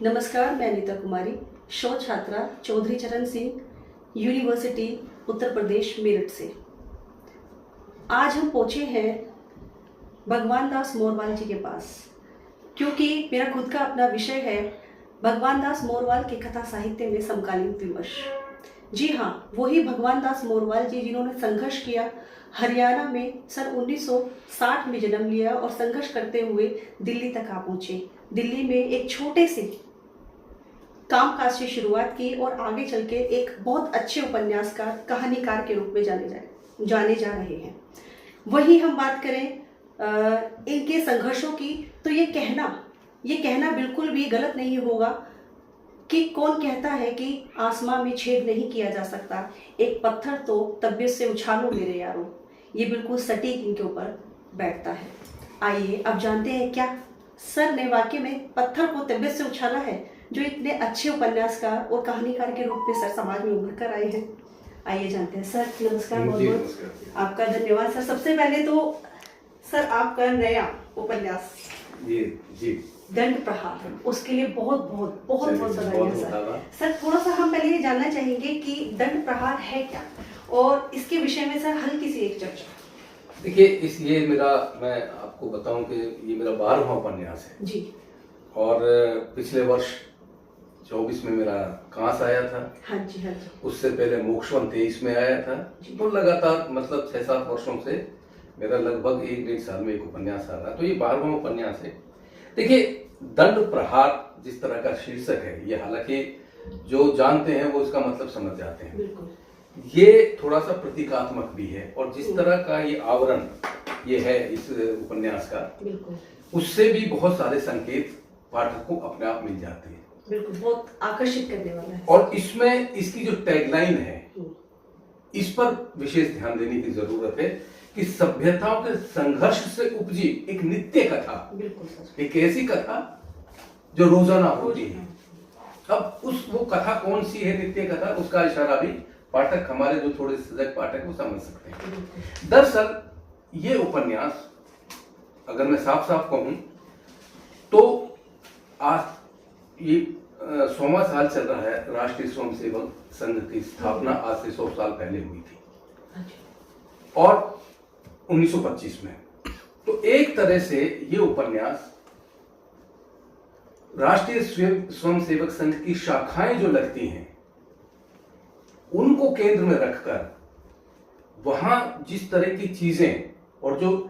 नमस्कार, मैं अनीता कुमारी, शोध छात्रा चौधरी चरण सिंह, यूनिवर्सिटी उत्तर प्रदेश मेरठ से। आज हम पहुँचे हैं भगवान दास मोरवाल जी के पास, क्योंकि मेरा खुद का अपना विषय है भगवान दास मोरवाल के कथा साहित्य में समकालीन विमर्श। जी हाँ, वही भगवान दास मोरवाल जी जिन्होंने संघर्ष किया, हरियाणा में सन 1960 में जन्म लिया और संघर्ष करते हुए दिल्ली तक आ पहुँचे। दिल्ली में एक छोटे से कामकाज से शुरुआत की और आगे चल के एक बहुत अच्छे उपन्यासकार, कहानीकार के रूप में जाने जा रहे हैं। वही हम बात करें इनके संघर्षों की, तो ये कहना बिल्कुल भी गलत नहीं होगा कि कौन कहता है कि आसमां में छेद नहीं किया जा सकता, एक पत्थर तो तबीयत से उछालो मेरे यारों। ये बिल्कुल सटीक इनके ऊपर बैठता है। आइए अब जानते हैं क्या सर ने वाकई में पत्थर को तबीयत से उछाला है, जो इतने अच्छे उपन्यासकार और कहानीकार के रूप में सर समाज में उभर कर आए हैं। आइए जानते हैं। सर नमस्कार, बहुत बहुत आपका धन्यवाद। सर सबसे पहले तो सर आपका नया उपन्यास जी दंड प्रहार, उसके लिए बहुत बधाई सर। सर थोड़ा सा हम पहले ये जानना चाहेंगे कि दंड प्रहार है क्या, और इसके विषय में सर हल्की सी एक चर्चा। देखिए मैं आपको बताऊं कि ये मेरा 12वां उपन्यास है जी। और पिछले वर्ष 24 में मेरा कांस आया था। हाँ जी। उससे पहले मोक्षवन 23 में आया था। तो लगातार मतलब 6-7 वर्षों से मेरा लगभग 1-1.5 साल में एक उपन्यास आ रहा है। तो ये 12वां उपन्यास है। देखिए, दंड प्रहार जिस तरह का शीर्षक है, ये हालांकि जो जानते हैं वो इसका मतलब समझ जाते हैं। बिल्कुल। ये थोड़ा सा प्रतीकात्मक भी है, और जिस तरह का ये आवरण ये है इस उपन्यास का, उससे भी बहुत सारे संकेत पाठक को अपने आप मिल जाते हैं। बिल्कुल, बहुत आकर्षित करने वाला है। और इसमें इसकी जो टैगलाइन है, इस पर विशेष ध्यान देने की जरूरत है कि सभ्यताओं के संघर्ष से उपजी एक नित्य कथा, एक ऐसी कथा जो रोजाना होती है। अब वो कथा कौन सी है, नित्य कथा, उसका इशारा भी पाठक, हमारे जो थोड़े सजग पाठक, वो समझ सकते हैं। दरअसल ये उपन्यास, अगर मैं साफ साफ कहूं तो आज ये 100वां साल चल रहा है। राष्ट्रीय स्वयंसेवक संघ की स्थापना आज से 100 साल पहले हुई थी, और 1925 में। तो एक तरह से ये उपन्यास राष्ट्रीय स्वयंसेवक संघ की शाखाएं जो लगती हैं, उनको केंद्र में रखकर वहां जिस तरह की चीजें, और जो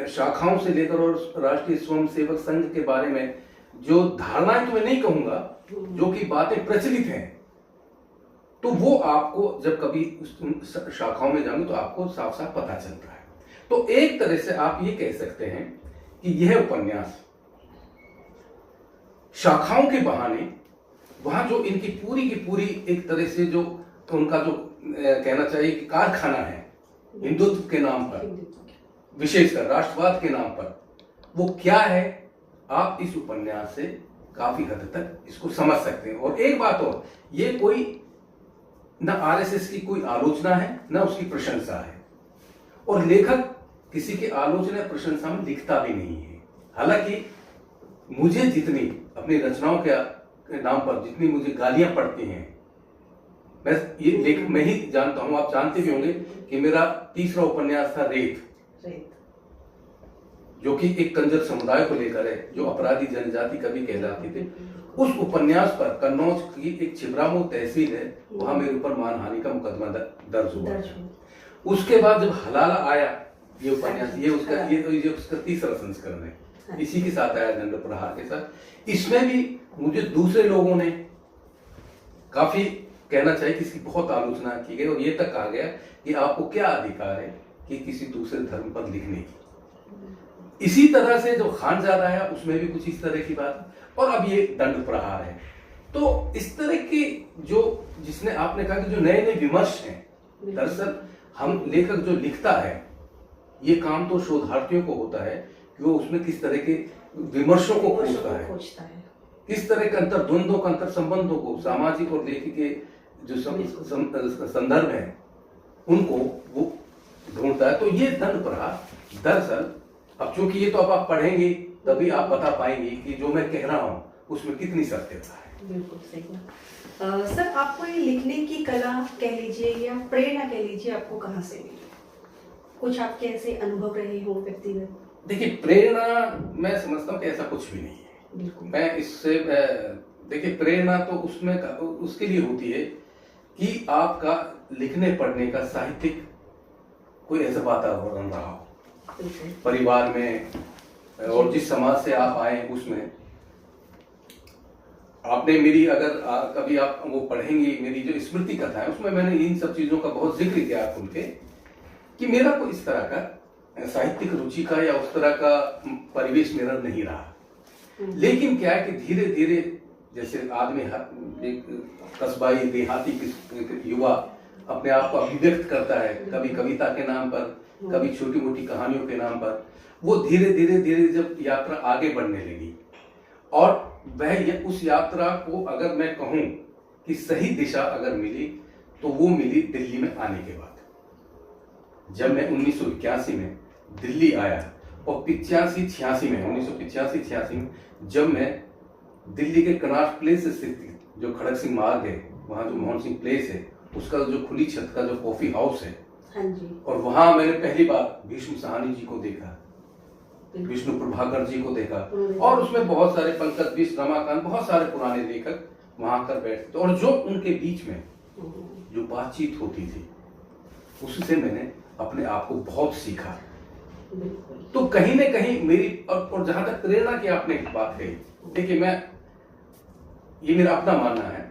शाखाओं से लेकर और राष्ट्रीय स्वयंसेवक संघ के बारे में जो धारणाएं, तो मैं नहीं कहूंगा, जो कि बातें प्रचलित हैं, तो वो आपको जब कभी उस शाखाओं में जाओगे तो आपको साफ साफ पता चलता है। तो एक तरह से आप ये कह सकते हैं कि यह उपन्यास शाखाओं के बहाने वहां जो इनकी पूरी की पूरी एक तरह से जो उनका जो कहना चाहिए कि कारखाना है हिंदुत्व के नाम पर, विशेषकर राष्ट्रवाद के नाम पर, वो क्या है, आप इस उपन्यास से काफी हद तक इसको समझ सकते हैं। और एक बात और, ये कोई न आरएसएस की कोई आलोचना है, न उसकी प्रशंसा है, और लेखक किसी की आलोचना प्रशंसा में लिखता भी नहीं है। हालांकि मुझे जितनी अपनी रचनाओं के नाम पर जितनी मुझे गालियां पड़ती हैं, मैं ही जानता हूं, आप जानते भी होंगे कि मेरा तीसरा उपन्यास था रेत, जो कि एक कंजर समुदाय को लेकर है, जो अपराधी जनजाति कवि कहलाते थे। उस उपन्यास पर कन्नौज की एक छिबरामऊ तहसील है, वहां मेरे ऊपर मानहानि का मुकदमा दर्ज हुआ। उसके बाद जब हलाला आया ये उपन्यास, ये उसका तीसरा संस्करण है, इसी के साथ आया दंड प्रहार के साथ। इसमें भी मुझे दूसरे लोगों ने काफी, कहना चाहिए कि इसकी बहुत आलोचना की गई, और ये तक कहा गया कि आपको क्या अधिकार है कि किसी दूसरे धर्म पर लिखने की। इसी तरह से जो खानजादा आया, उसमें भी कुछ इस तरह की बात, और अब ये दंड प्रहार है। तो इस तरह की जो, जिसने आपने कहा कि जो नए नए विमर्श हैं, दरअसल हम लेखक जो लिखता है, ये काम तो शोधार्थियों को होता है कि वो उसमें किस तरह के विमर्शों को खोजता है, किस तरह के अंतर्द्वंदों का, अंतर संबंधों को, सामाजिक और लेखिक के जो संदर्भ है, उनको वो ढूंढता है। तो ये दंड प्रहार दरअसल, अब चूंकि ये तो अब आप पढ़ेंगे तभी आप बता पाएंगे कि जो मैं कह रहा हूं उसमें कितनी सत्यता है। बिल्कुल सही बात। सर, आपको ये लिखने की कला कह लीजिए या प्रेरणा कह लीजिए, आपको कहाँ से मिली? कुछ आपके ऐसे अनुभव रहे हो व्यक्तिगत? देखिए, प्रेरणा मैं समझता हूँ कि ऐसा कुछ भी नहीं है। बिल्कुल। मैं इससे देखिए, प्रेरणा तो उसमें उसके लिए होती है कि आपका लिखने पढ़ने का साहित्यिक कोई ऐसा वातावरण रहा हो परिवार में, और जिस समाज से आप आए उसमें आपने मेरी अगर कभी आप वो पढ़ेंगी मेरी जो स्मृति कथा है, उसमें मैंने इन सब चीजों का बहुत जिक्र किया खुल के कि मेरा कोई इस तरह का साहित्यिक रुचि का या उस तरह का परिवेश मेरा नहीं रहा। लेकिन क्या है कि धीरे धीरे जैसे आदमी एक कस्बाई देहाती युवा अपने आप को अभिव्यक्त करता है, कभी कविता के नाम पर, कभी छोटी मोटी कहानियों के नाम पर, वो धीरे धीरे धीरे जब यात्रा आगे बढ़ने लगी, और वह उस यात्रा को अगर मैं कहूं कि सही दिशा अगर मिली तो वो मिली दिल्ली में आने के बाद। जब मैं 1981 में दिल्ली आया और 85-86 में 1985-86 में जब मैं दिल्ली के कनॉट प्लेस स्थित जो खड़क सिंह मार्ग है, वहाँ जो मोहन सिंह प्लेस है, उसका जो खुली छत का जो कॉफी हाउस है, हाँ जी, और वहां मैंने पहली बार भीष्म साहनी जी को देखा, विष्णु प्रभाकर जी को देखा, और उसमें बहुत सारे पंकज बिष्ट, रमाकांत, बहुत सारे पुराने लेखक वहां आकर बैठते थे, और जो उनके बीच में जो बातचीत होती थी उससे मैंने अपने आप को बहुत सीखा। तो कहीं न कहीं मेरी और जहां तक प्रेरणा की आपने बात कही, देखिए ये मेरा अपना मानना है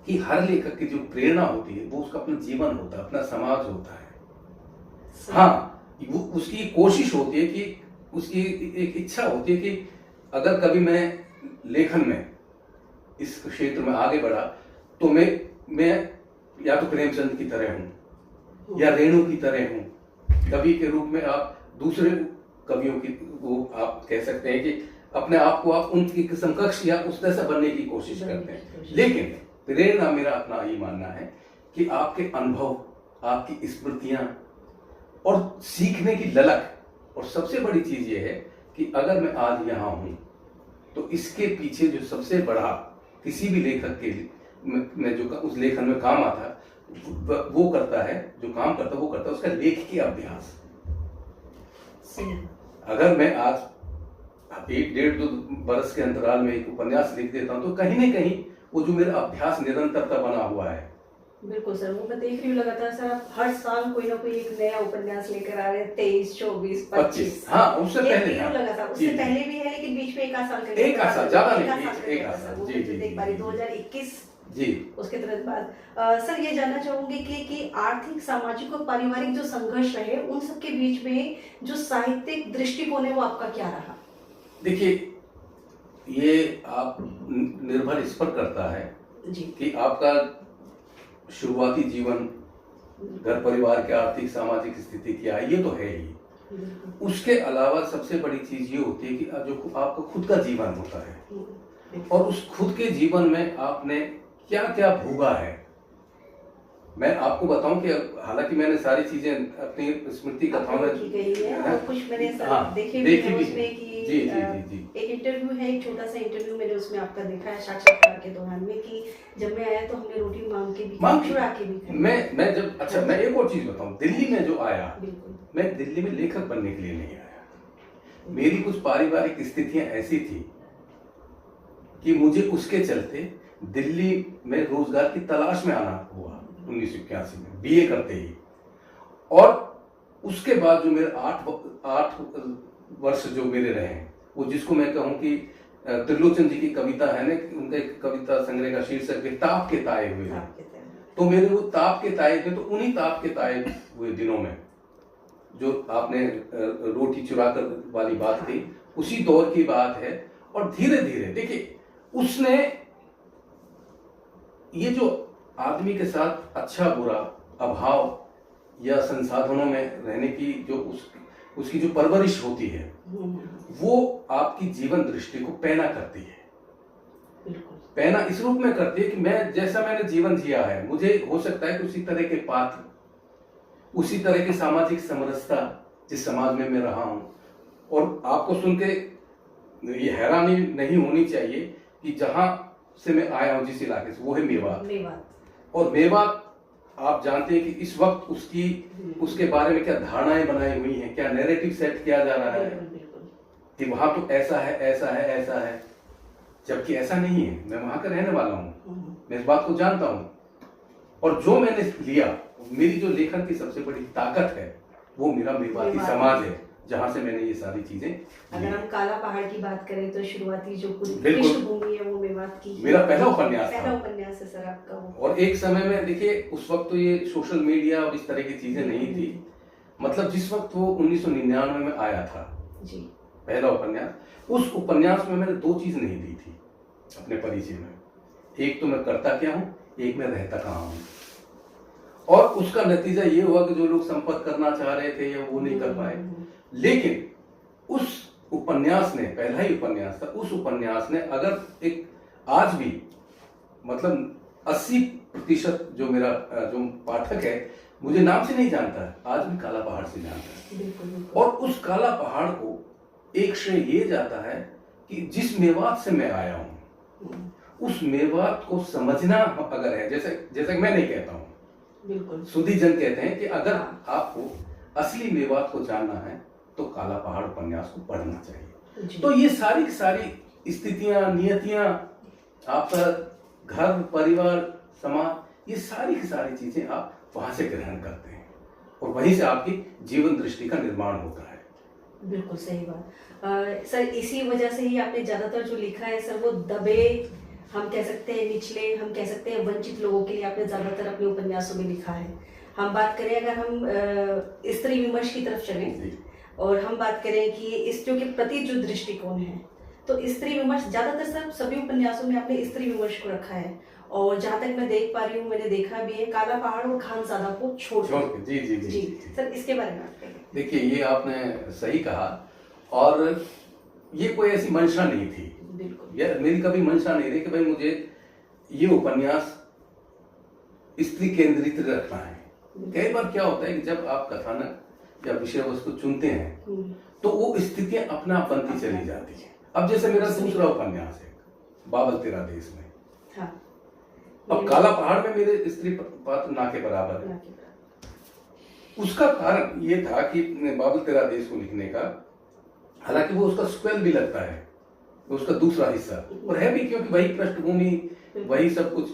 कि हर लेखक की जो प्रेरणा होती है वो उसका अपना जीवन होता है, अपना समाज होता है। हाँ, वो उसकी कोशिश होती है कि उसकी एक इच्छा होती है कि अगर कभी मैं लेखन में इस क्षेत्र में आगे बढ़ा तो मैं या तो प्रेमचंद की तरह हूं या रेणु की तरह हूं, कवि के रूप में आप दूसरे कवियों की वो आप कह सकते हैं कि अपने आप को आप उनकी समकक्ष या उस जैसा बनने की कोशिश करते हैं। लेकिन प्रेरणा मेरा अपना ये मानना है कि आपके अनुभव, आपकी स्मृतियां और सीखने की ललक, और सबसे बड़ी चीज ये है कि अगर मैं आज यहाँ हूं तो इसके पीछे जो सबसे बड़ा किसी भी लेखक के में जो उस लेखन में काम आता वो करता है, जो काम करता वो करता है उसका लेखकीय अभ्यास। अगर मैं आज 1-1.5-2 बरस के अंतराल में एक उपन्यास लिख देता हूं तो कहीं न कहीं वो जो मेरा अभ्यास निरंतरता बना हुआ है। बिल्कुल सर, वो मैं देख रही हूँ लगातार सर, आप हर साल कोई ना कोई एक नया उपन्यास लेकर आ रहे हैं, 23, 24, 25। हाँ, उससे पहले लगातार, उससे पहले भी है, लेकिन बीच में एक आध साल ज्यादा नहीं, एक आध साल जी जी देख पा रही 2021 जी। उसके तुरंत बाद सर ये जानना चाहूंगी कि आर्थिक, सामाजिक और पारिवारिक जो संघर्ष रहे उन सब के बीच में जो साहित्यिक दृष्टिकोण है वो आपका क्या रहा? देखिए, ये आप निर्भर इस पर करता है जी कि आपका शुरुआती जीवन, घर परिवार के आर्थिक सामाजिक स्थिति क्या है, ये तो है ही। उसके अलावा सबसे बड़ी चीज ये होती है कि जो आपका खुद का जीवन होता है और उस खुद के जीवन में आपने क्या क्या भोगा है। मैं आपको बताऊं कि हालांकि मैंने सारी चीजें अपनी स्मृति कथाओं में की गई है और कुछ मैंने देखी भी उसमें कि जी जी जी जी एक इंटरव्यू है, एक छोटा सा इंटरव्यू मैंने उसमें आपका देखा है साक्षात्कार के दौरान में कि जब मैं आया तो हमने रोटी मांग के भी चुरा के भी खाई। मैं जब अच्छा मैं एक और चीज बताऊं, दिल्ली में जो आया, मैं दिल्ली में लेखक बनने के लिए नहीं आया। मेरी कुछ पारिवारिक स्थितियां ऐसी थी कि मुझे उसके चलते दिल्ली में रोजगार की तलाश में आना हुआ 1981 में बीए करते ही। और उसके बाद जो मेरे 8 वर्ष जो मेरे रहे, वो जिसको मैं कहूं कि त्रिलोचन जी की कविता है ना, उनका एक कविता संग्रह का शीर्षक है ताप के ताए हुए। तो मेरे वो ताप के ताए थे, तो उन्हीं ताप के ताए हुए दिनों में जो आपने रोटी चुराकर वाली बात थी, उसी दौर की बात है। और धीरे धीरे देखिए उसने ये जो आदमी के साथ अच्छा बुरा अभाव या संसाधनों में रहने की जो उसकी जो परवरिश होती है वो आपकी जीवन दृष्टि को पैना करती है। पैना इस रूप में करती है कि मैं जैसा मैंने जीवन जिया है, मुझे हो सकता है कि उसी तरह के पात्र, उसी तरह की सामाजिक समरसता जिस समाज में मैं रहा हूं। और आपको सुन के ये हैरानी नहीं होनी चाहिए कि जहां से मैं आया हूं, जिस इलाके से, वो है मेवात। मेवात। और मेवात आप जानते हैं कि इस वक्त उसके बारे में क्या धारणाएं बनाई हुई हैं, क्या नैरेटिव सेट किया जा रहा है कि वहां तो ऐसा है, ऐसा है, ऐसा है, जबकि ऐसा नहीं है। मैं वहां का रहने वाला हूं, मैं इस बात को जानता हूं। और जो मैंने लिया, मेरी जो लेखन की सबसे बड़ी ताकत है, वो मेरा मेवाती समाज है, जहां से मैंने ये सारी चीजें। अगर हम काला पहाड़ की बात करें तो शुरुआती जो पूरी पृष्ठभूमि है वो मेवात की। मेरा पहला उपन्यास है सर आपका वो। और एक समय में देखिए, उस वक्त तो ये सोशल मीडिया और इस तरह की चीजें नहीं थी। मतलब जिस वक्त वो 1999 में आया था जी, पहला उपन्यास, उस उपन्यास में मैंने 2 चीज नहीं दी थी अपने परिचय में। एक तो मैं करता क्या हूं, एक मैं रहता कहां हूं। और उसका नतीजा ये हुआ कि जो लोग संपर्क करना चाह रहे थे या वो नहीं कर पाए। लेकिन उस उपन्यास ने, पहला ही उपन्यास था, उस उपन्यास ने अगर एक आज भी मतलब 80% जो मेरा जो पाठक है मुझे नाम से नहीं जानता है, आज भी काला पहाड़ से जानता है। और उस काला पहाड़ को एक श्रेय ये जाता है कि जिस मेवात से मैं आया हूं, उस मेवात को समझना अगर है, जैसे मैं नहीं कहता हूं, बिल्कुल सुधी जन कहते हैं कि अगर आपको असली मेवात को जानना है तो काला पहाड़ उपन्यास को पढ़ना चाहिए। तो ये सारी की सारी स्थितियां, नियतियां, आपका घर, परिवार, समाज, ये सारी की सारी चीजें आप वहां से ग्रहण करते हैं और वहीं से आपकी जीवन दृष्टि का निर्माण होता है। बिल्कुल सही बात। सर इसी वजह से ही आपने ज्यादातर जो लिखा है सर, वो दबे, हम कह सकते हैं निचले, हम कह सकते हैं वंचित लोगों के लिए आपने ज्यादातर अपने उपन्यासों में लिखा है। हम बात करें, अगर हम स्त्री विमर्श की तरफ चलें और हम बात करें कि स्त्रियों के प्रति जो दृष्टिकोण है, तो स्त्री विमर्श ज्यादातर सर सभी उपन्यासों में आपने स्त्री विमर्श को रखा है। और जहां तक मैं देख पा रही हूँ, मैंने देखा भी है, काला पहाड़ और खानजादा को छोड़ के। जी जी जी, जी सर इसके बारे में आप कहें। देखिए, ये आपने सही कहा और ये कोई ऐसी मंशा नहीं थी। बिल्कुल, या मेरी कभी मंशा नहीं रही कि भाई मुझे ये उपन्यास स्त्री केंद्रित रखना है। कई बार क्या होता है कि जब आप कथानक या विषय वस्तु चुनते हैं तो वो स्थितियां अपना आप बनती चली जाती है। अब जैसे मेरा दूसरा उपन्यास है बाबल तेरा देश में, हाँ, अब काला पहाड़ में मेरे स्त्री पात्र ना के बराबर है। उसका कारण ये था कि बाबल तेरा देश को लिखने का, हालांकि वो उसका स्क्वेल भी लगता है, उसका दूसरा हिस्सा, और है भी क्योंकि वही पृष्ठभूमि, वही सब कुछ।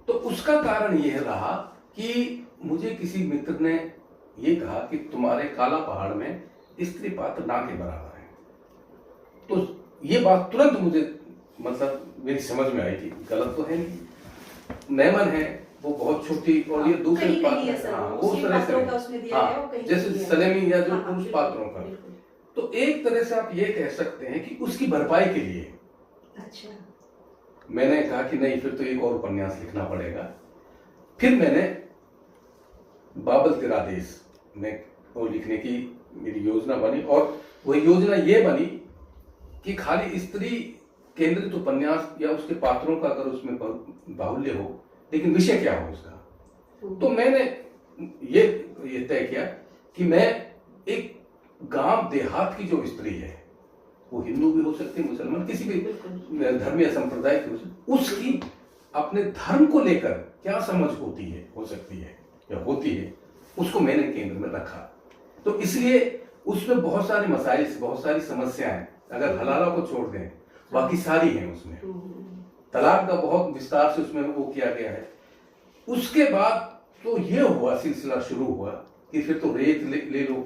तो उसका कारण यह रहा कि मुझे किसी मित्र ने ये कहा कि तुम्हारे काला पहाड़ में स्त्री पात्र ना के बराबर है। तो ये बात तुरंत मुझे मतलब मेरी समझ में आई कि गलत तो है नहीं, मेमन है वो बहुत छोटी और ये दूसरे पात्र, हाँ वो उस तरह से, हाँ जैसे सलेमी या जो पुरुष पात्रों का। तो एक तरह से आप ये कह सकते हैं कि उसकी भरपाई के लिए अच्छा मैंने कहा कि नहीं, फिर तो एक और उपन्यास लिखना पड़ेगा। फिर मैंने बाबल तेरा देश में वो लिखने की मेरी योजना बनी, और वह योजना ये बनी कि खाली स्त्री केंद्रित उपन्यास या उसके पात्रों का अगर उसमें बाहुल्य हो, लेकिन विषय क्या हो उसका। तो मैंने ये तय किया कि मैं एक गांव देहात की जो स्त्री है, वो हिंदू भी हो सकती है, मुसलमान, किसी भी धर्म या संप्रदाय की हो सकती, उसकी अपने धर्म को लेकर क्या समझ होती है, हो सकती है या होती है, उसको मैंने केंद्र में रखा। तो इसलिए उसमें बहुत सारे मसाइल, बहुत सारी समस्याएं, अगर हलाला को छोड़ दें बाकी सारी हैं उसमें। तलाक का बहुत विस्तार से उसमें वो किया गया है। उसके बाद तो ये हुआ, सिलसिला शुरू हुआ कि फिर तो रेत ले लो।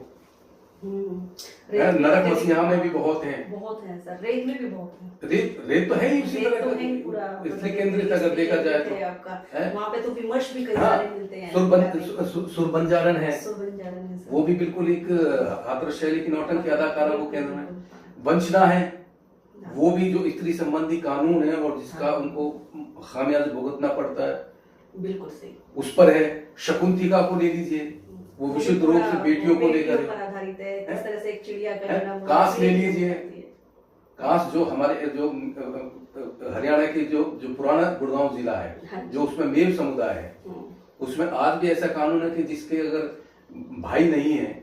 नरक मसीहा में भी बहुत है सर, रेत में भी बहुत है। रेत तो है ही उसी तरह का, इसलिए केंद्रित अगर देखा जाए तो आपका वहाँ पे तो विमर्श भी कई सारे मिलते हैं। सुरबंजारन है, वो भी बिल्कुल एक हाथरस शैली की नौटंकी अदाकारा वो केंद्र में। वंचना है, वो भी जो स्त्री संबंधी कानून है और जिसका उनको खामियाजा भुगतना पड़ता है, बिल्कुल सही, उस पर है। शकुंतला को ले लीजिए, वो विशुद्ध रूप से बेटियों को लेकर आधारित है। इस तरह से एक चिड़िया का कांस ले लीजिए, कांस जो हमारे जो हरियाणा के जो पुराना गुड़गांव जिला है, जो उसमें मेव समुदाय है, उसमें आज भी ऐसा कानून है कि जिसके अगर भाई नहीं है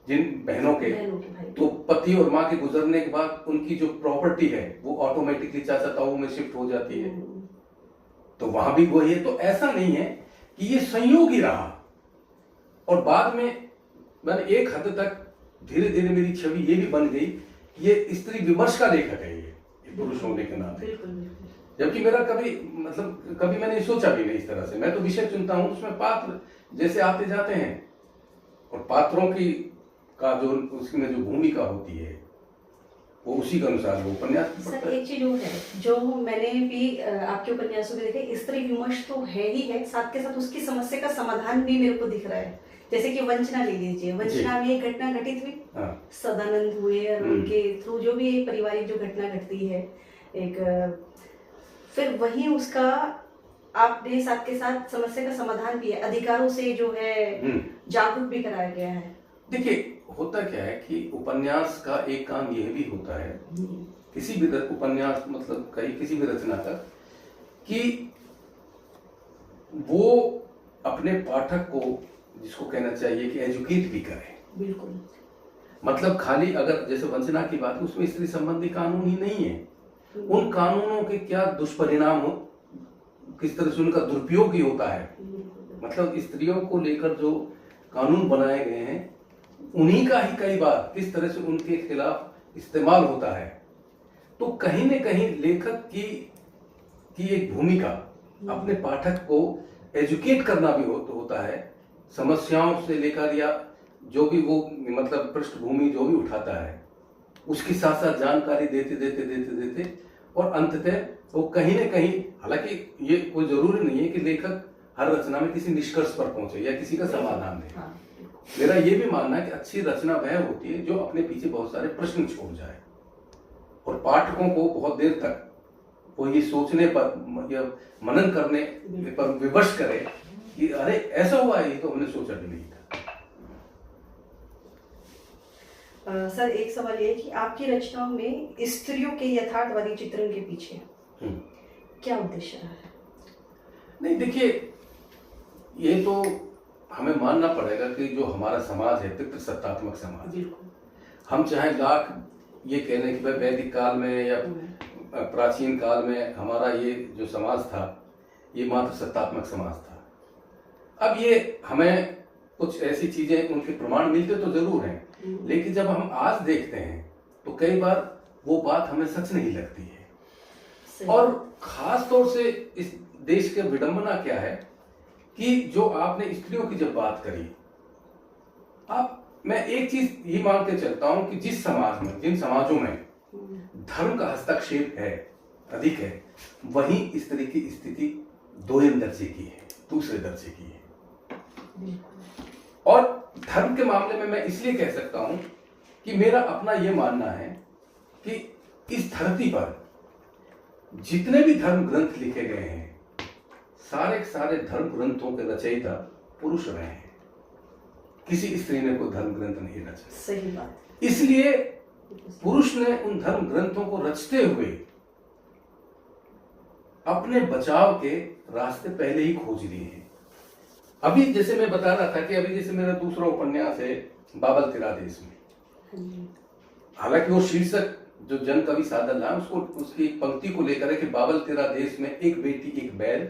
जिन बहनों के भाई तो पति और माँ के गुजरने के बाद उनकी जो प्रॉपर्टी है वो ऑटोमेटिकली चाचा ताऊ में शिफ्ट हो जाती है, तो वहां भी वही है। तो ऐसा नहीं है कि ये संयोग ही रहा, और बाद में मैंने एक हद तक धीरे धीरे मेरी छवि ये भी बन गई कि ये स्त्री विमर्श का लेखक है ये पुरुष होने के नाते, जबकि मेरा कभी मतलब कभी मैंने सोचा भी नहीं इस तरह से। मैं तो विषय चुनता हूँ, उसमें पात्र जैसे आते जाते हैं और पात्रों की का जो उसमें जो भूमिका होती है वो उसी के अनुसार वो उपन्यास सर एक चीज वो है जो मैंने भी आपके उपन्यासों में देखे, स्त्री विमर्श तो है ही है, साथ के साथ उसकी समस्या का समाधान भी मेरे को दिख रहा है। जैसे कि वंचना ले लीजिए, वंचना में एक घटना घटित हुई, सदानंद हुए और उनके थ्रू जो भी एक पारिवारिक जो घटना घटती है एक, फिर वही उसका आपने साथ के साथ समस्या का समाधान भी है, अधिकारों से जो है जागरूक भी कराया गया है। देखिए होता क्या है कि उपन्यास का एक काम यह भी होता है, किसी भी उपन्यास मतलब किसी भी रचना का, कि वो अपने पाठक को जिसको कहना चाहिए कि एजुकेट भी करे। बिल्कुल, मतलब खाली अगर जैसे वंचना की बात है उसमें स्त्री संबंधी कानून ही नहीं है, उन कानूनों के क्या दुष्परिणाम हो, किस तरह से उनका दुरुपयोग ही होता है। मतलब स्त्रियों को लेकर जो कानून बनाए गए हैं उन्हीं का ही कई बार किस तरह से उनके खिलाफ इस्तेमाल होता है। तो कहीं न कहीं लेखक की एक भूमिका अपने पाठक को एजुकेट करना भी होता है, समस्याओं से लेकर या जो भी वो मतलब पृष्ठभूमि जो भी उठाता है उसके साथ साथ जानकारी देते और अंततः वो कहीं न कहीं, हालांकि ये कोई जरूरी नहीं है कि लेखक हर रचना में किसी निष्कर्ष पर पहुंचे या किसी का समाधान दे। मेरा ये भी मानना है कि अच्छी रचना वह होती है जो अपने पीछे बहुत सारे प्रश्न छोड़ जाए और पाठकों को बहुत देर तक वो ये सोचने पर या मनन करने पर विवश करे कि अरे ऐसा हुआ है, ये तो हमने सोचा भी नहीं था। सर एक सवाल ये है कि आपकी रचनाओं में स्त्रियों के यथार्थवादी चित्रण के पीछे क्या उद्देश्य रहा है? नहीं देखिए, ये तो हमें मानना पड़ेगा कि जो हमारा समाज है पितृसत्तात्मक समाज, हम चाहे लाख ये कहने कि वैदिक काल में या प्राचीन काल में हमारा ये जो समाज था ये मात्र सत्तात्मक समाज था। अब ये हमें कुछ ऐसी चीजें उनके प्रमाण मिलते तो जरूर हैं, लेकिन जब हम आज देखते हैं तो कई बार वो बात हमें सच नहीं लगती है। और खास तौर से इस देश के विडंबना क्या है कि जो आपने स्त्रियों की जब बात करी, मैं एक चीज ये मान के चलता हूं कि जिस समाज में, जिन समाजों में धर्म का हस्तक्षेप है अधिक है, वहीं स्त्री की स्थिति दोयम दर्जे की है, दूसरे दर्जे की है। और धर्म के मामले में मैं इसलिए कह सकता हूं कि मेरा अपना यह मानना है कि इस धरती पर जितने भी धर्म ग्रंथ लिखे गए हैं सारे सारे धर्म ग्रंथों के रचयिता पुरुष रहे हैं, किसी स्त्री ने कोई धर्म ग्रंथ नहीं रचा। सही बात। इसलिए पुरुष ने उन धर्म ग्रंथों को रचते हुए अपने बचाव के रास्ते पहले ही खोज लिए हैं। अभी जैसे मैं बता रहा था कि अभी जैसे मेरा दूसरा उपन्यास है बाबल तेरा देश में, हालांकि वो शीर्षक जो जन कवि सादर लाए उसको उसकी पंक्ति को लेकर है कि बाबल तेरा देश में एक बेटी एक बैल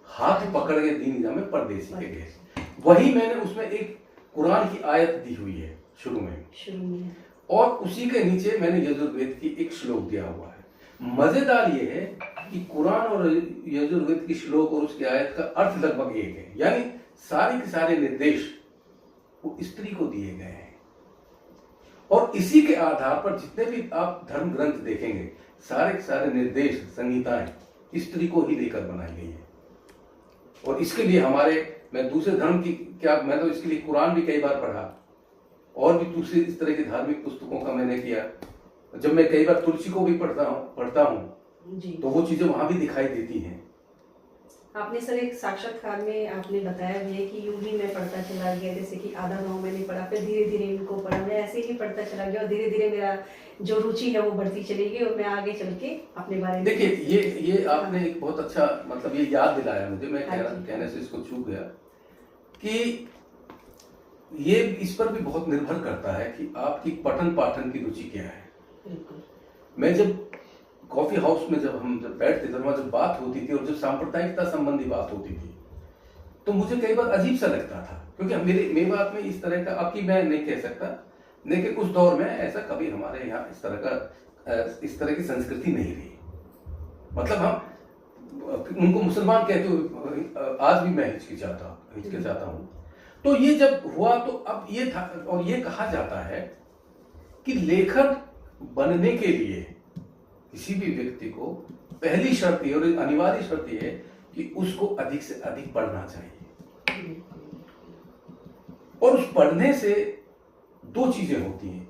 हाथ पकड़ के दीन जामे परदेसी के गए। वही मैंने उसमें एक कुरान की आयत दी हुई है शुरू में, और उसी के नीचे मैंने यजुर्वेद की एक श्लोक दिया हुआ है। मजेदार ये है कि कुरान और यजुर्वेद की श्लोक और उसकी आयत का अर्थ लगभग एक है, यानी सारे के सारे निर्देश वो स्त्री को दिए गए हैं। और इसी के आधार पर जितने भी आप धर्म ग्रंथ देखेंगे सारे के सारे निर्देश संहिताएं स्त्री को ही लेकर बनाई गई है। और इसके लिए मैं दूसरे धर्म की मैं तो इसके लिए कुरान भी कई बार पढ़ा और भी दूसरी इस तरह की धार्मिक पुस्तकों का मैंने किया। जब मैं कई बार तुलसी को भी पढ़ता हूँ तो वो चीजें वहां भी दिखाई देती हैं। आपने सर एक साक्षात्कार में आपने बताया भी है कि यूं ही मैं पढ़ता चला गया, जैसे कि आधा गाँव मैंने पढ़ा, फिर धीरे धीरे इनको पढ़ा, मैं ऐसे ही पढ़ता चला गया और धीरे धीरे मेरा जो रुचि है वो बढ़ती चली गई और मैं आगे चल के अपने बारे में। देखिए ये आपने एक बहुत अच्छा मतलब ये याद दिलाया मुझे, मैं कहने से इसको चूक गया कि ये इस पर भी बहुत निर्भर करता है कि आपकी पठन पाठन की रुचि क्या है। बिल्कुल। मैं जब कॉफी हाउस में जब बैठते थे, वहां जब बात होती थी और जब सांप्रदायिकता संबंधी बात होती थी, तो मुझे कई बार अजीब सा लगता था, क्योंकि मेवात में इस तरह का, अब की मैं नहीं कह सकता, लेकिन उस दौर में ऐसा कभी हमारे यहाँ इस तरह की संस्कृति नहीं रही। मतलब हम उनको मुसलमान कहते हुए आज भी मैं हिचकिचाता हूँ। तो ये जब हुआ तो अब ये था, और ये कहा जाता है कि लेखक बनने के लिए किसी भी व्यक्ति को पहली शर्त ये, और अनिवार्य शर्त ये है कि उसको अधिक से अधिक पढ़ना चाहिए। और उस पढ़ने से दो चीजें होती हैं।